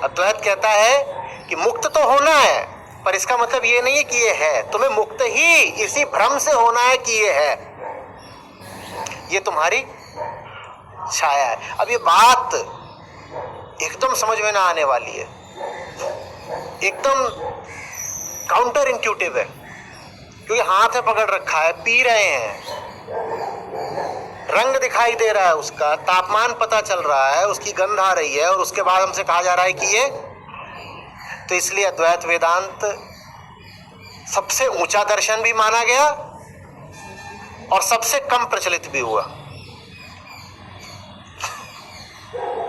अद्वैत कहता है कि मुक्त तो होना है, पर इसका मतलब ये नहीं है कि ये है। तुम्हें मुक्त ही इसी भ्रम से होना है कि ये है, ये तुम्हारी छाया है। अब ये बात एकदम समझ में ना आने वाली है, एकदम काउंटर इंट्यूटिव है, क्योंकि हाथ में पकड़ रखा है, पी रहे हैं, रंग दिखाई दे रहा है, उसका तापमान पता चल रहा है, उसकी गंध आ रही है, और उसके बाद हमसे कहा जा रहा है कि ये। तो इसलिए अद्वैत वेदांत सबसे ऊंचा दर्शन भी माना गया और सबसे कम प्रचलित भी हुआ।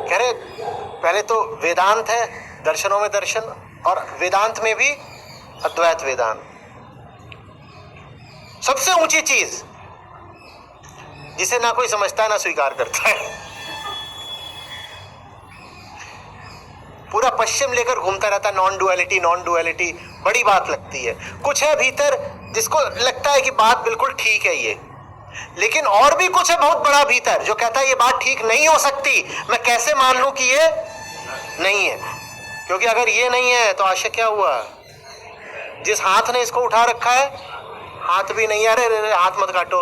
कह रहे पहले तो वेदांत है, दर्शनों में दर्शन, और वेदांत में भी अद्वैत वेदांत सबसे ऊंची चीज, जिसे ना कोई समझता है ना स्वीकार करता है। पूरा पश्चिम लेकर घूमता रहता है, नॉन डुअलिटी नॉन डुअलिटी, बड़ी बात लगती है। कुछ है भीतर जिसको लगता है कि बात बिल्कुल ठीक है ये, लेकिन और भी कुछ है बहुत बड़ा भीतर जो कहता है ये बात ठीक नहीं हो सकती। मैं कैसे मान लूं कि ये नहीं है? क्योंकि अगर ये नहीं है तो आशय क्या हुआ? जिस हाथ ने इसको उठा रखा है, हाथ भी नहीं है। अरे हाथ मत काटो।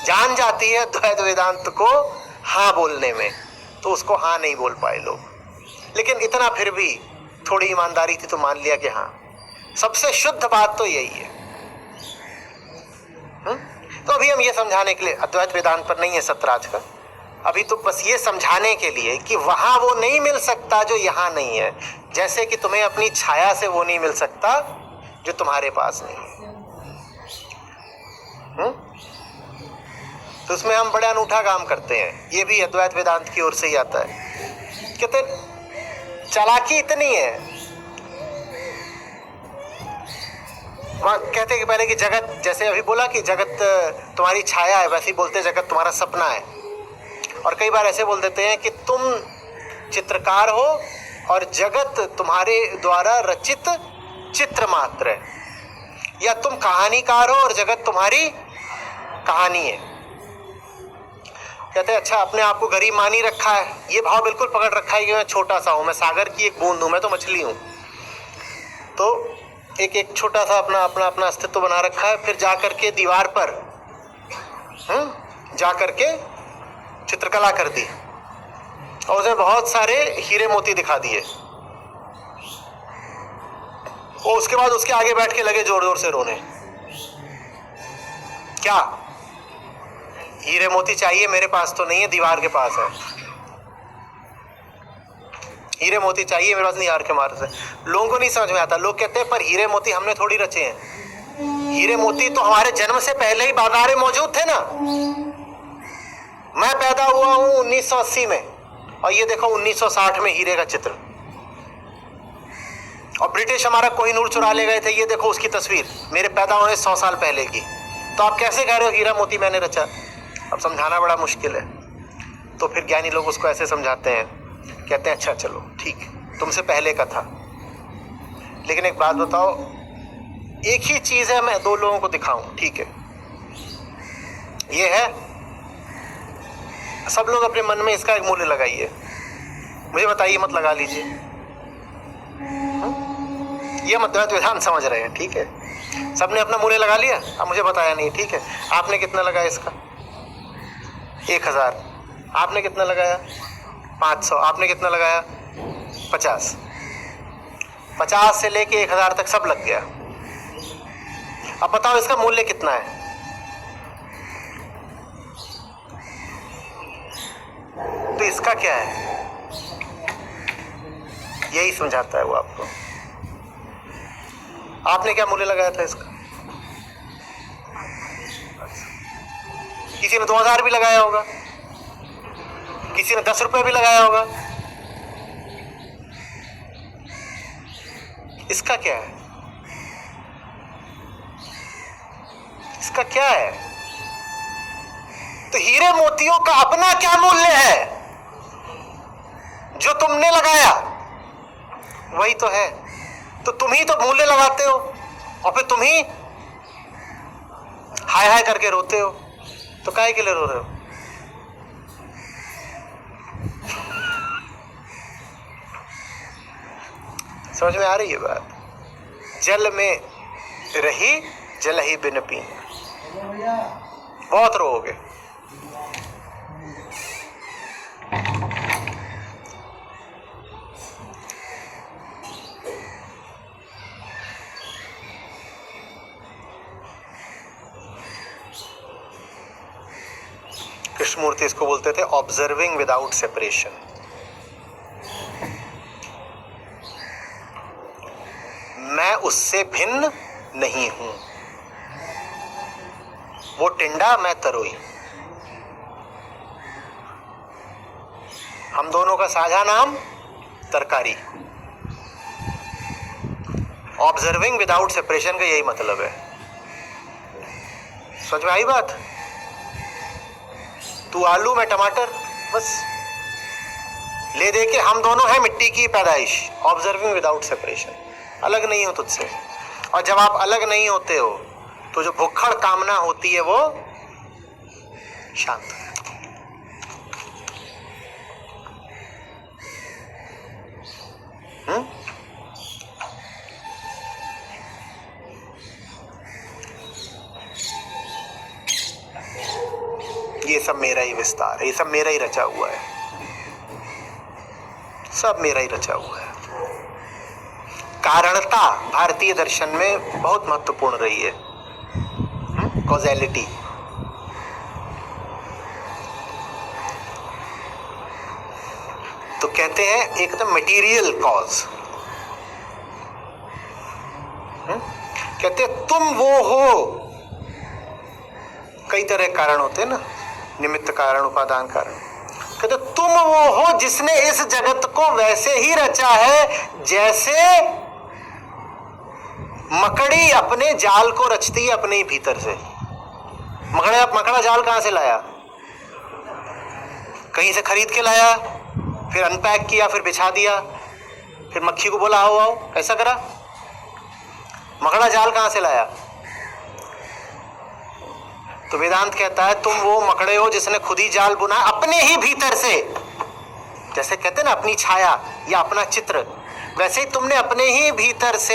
जान जाती है द्वैत वेदांत को हाँ बोलने में, तो उसको हाँ नहीं बोल पाए लोग। लेकिन इतना फिर भी थोड़ी ईमानदारी थी तो मान लिया कि हाँ, सबसे शुद्ध बात तो यही है। तो अभी हम ये समझाने के लिए, अद्वैत वेदांत पर नहीं है सत्र आज का, अभी तो बस ये समझाने के लिए कि वहां वो नहीं मिल सकता जो यहां नहीं है। जैसे कि तुम्हें अपनी छाया से वो नहीं मिल सकता जो तुम्हारे पास नहीं है। तो उसमें हम बड़ा अनूठा काम करते हैं, ये भी अद्वैत वेदांत की ओर से ही आता है। कहते चालाकी इतनी है, वहां कहते कि पहले कि जगत, जैसे अभी बोला कि जगत तुम्हारी छाया है, वैसे ही बोलते जगत तुम्हारा सपना है। और कई बार ऐसे बोल देते हैं कि तुम चित्रकार हो और जगत तुम्हारे द्वारा रचित चित्र मात्र है, या तुम कहानीकार हो और जगत तुम्हारी कहानी है। कहते हैं अच्छा, अपने आप को गरीब मान ही रखा है, ये भाव बिल्कुल पकड़ रखा है कि मैं छोटा सा हूं, मैं सागर की एक बूंद हूं, मैं तो मछली हूं। तो एक छोटा सा अपना अस्तित्व बना रखा है। फिर जाकर के दीवार पर जाकर के चित्रकला कर दी और उसमें बहुत सारे हीरे मोती दिखा दिए, और उसके बाद उसके आगे बैठ के लगे जोर जोर से रोने। क्या हीरे मोती चाहिए? मेरे पास तो नहीं है, दीवार के पास है। हीरे मोती चाहिए, मेरे पास नहीं, दीवार के मार से। लोगों को नहीं समझ में आता। लोग कहते हैं पर हीरे मोती हमने थोड़ी रचे हैं। हीरे मोती तो हमारे जन्म से पहले ही बाजारे मौजूद थे ना। मैं पैदा हुआ हूं 1980 में, और ये देखो 1960 में हीरे का चित्र। और ब्रिटिश हमारा कोहिनूर चुरा ले गए थे, ये देखो उसकी तस्वीर मेरे पैदा होने 100 साल पहले की। तो आप कैसे कह रहे हो हीरा मोती मैंने रचा? अब समझाना बड़ा मुश्किल है। तो फिर ज्ञानी लोग उसको ऐसे समझाते हैं, कहते हैं अच्छा चलो ठीक, तुमसे पहले का था, लेकिन एक बात बताओ, एक ही चीज है, मैं दो लोगों को दिखाऊं, ठीक है, ये है, सब लोग अपने मन में इसका एक मूल्य लगाइए, मुझे बताइए, मत लगा लीजिए। ये हम अद्वैत वेदांत समझ रहे हैं, ठीक है, सबने अपना मूल्य लगा लिया, अब मुझे बताया नहीं, ठीक है। आपने कितना लगाया इसका? 1000। आपने कितना लगाया? 500। आपने कितना लगाया? 50। 50 से लेके 1000 तक सब लग गया। अब बताओ इसका मूल्य कितना है? तो इसका क्या है? यही समझाता है वो आपको। आपने क्या मूल्य लगाया था इसका? किसी ने 2000 भी लगाया होगा, किसी ने 10 रुपए भी लगाया होगा। इसका क्या है? इसका क्या है? तो हीरे मोतियों का अपना क्या मूल्य है? जो तुमने लगाया वही तो है। तो तुम ही तो मूल्य लगाते हो और फिर तुम ही हाय हाय करके रोते हो। तो काहे के लिए रो रहे हो? समझ में आ रही है बात? जल में रही जल ही बिन पीन। बहुत रोओगे। कृष्णमूर्ति इसको बोलते थे ऑब्जर्विंग विदाउट सेपरेशन। मैं उससे भिन्न नहीं हूं, वो टिंडा मैं तरोई। हम दोनों का साझा नाम तरकारी। ऑब्जर्विंग विदाउट सेपरेशन का यही मतलब है। समझ में आई बात? तू आलू मैं टमाटर, बस ले दे के हम दोनों हैं मिट्टी की पैदाइश। ऑब्जर्विंग विदाउट सेपरेशन, अलग नहीं हो तुझसे। और जब आप अलग नहीं होते हो तो जो भुक्खड़ कामना होती है वो शांत है। ये सब मेरा ही विस्तार है, ये सब मेरा ही रचा हुआ है, सब मेरा ही रचा हुआ है। कारणता भारतीय दर्शन में बहुत महत्वपूर्ण रही है। कॉजेलिटी। तो कहते हैं एकदम मटेरियल कॉज। कहते हैं तुम वो हो। कई तरह के कारण होते हैं ना, निमित्त कारण, उपादान कारण। कहते तुम वो हो जिसने इस जगत को वैसे ही रचा है जैसे मकड़ी अपने जाल को रचती है अपने ही भीतर से। मकड़ा जाल कहां से लाया? कहीं से खरीद के लाया, फिर अनपैक किया, फिर बिछा दिया, फिर मक्खी को बोला आओ आओ, ऐसा करा। मकड़ा जाल कहां से लाया? तो वेदांत कहता है तुम वो मकड़े हो जिसने खुद ही जाल बुना अपने ही भीतर से। जैसे कहते हैं ना अपनी छाया या अपना चित्र, वैसे ही तुमने अपने ही भीतर से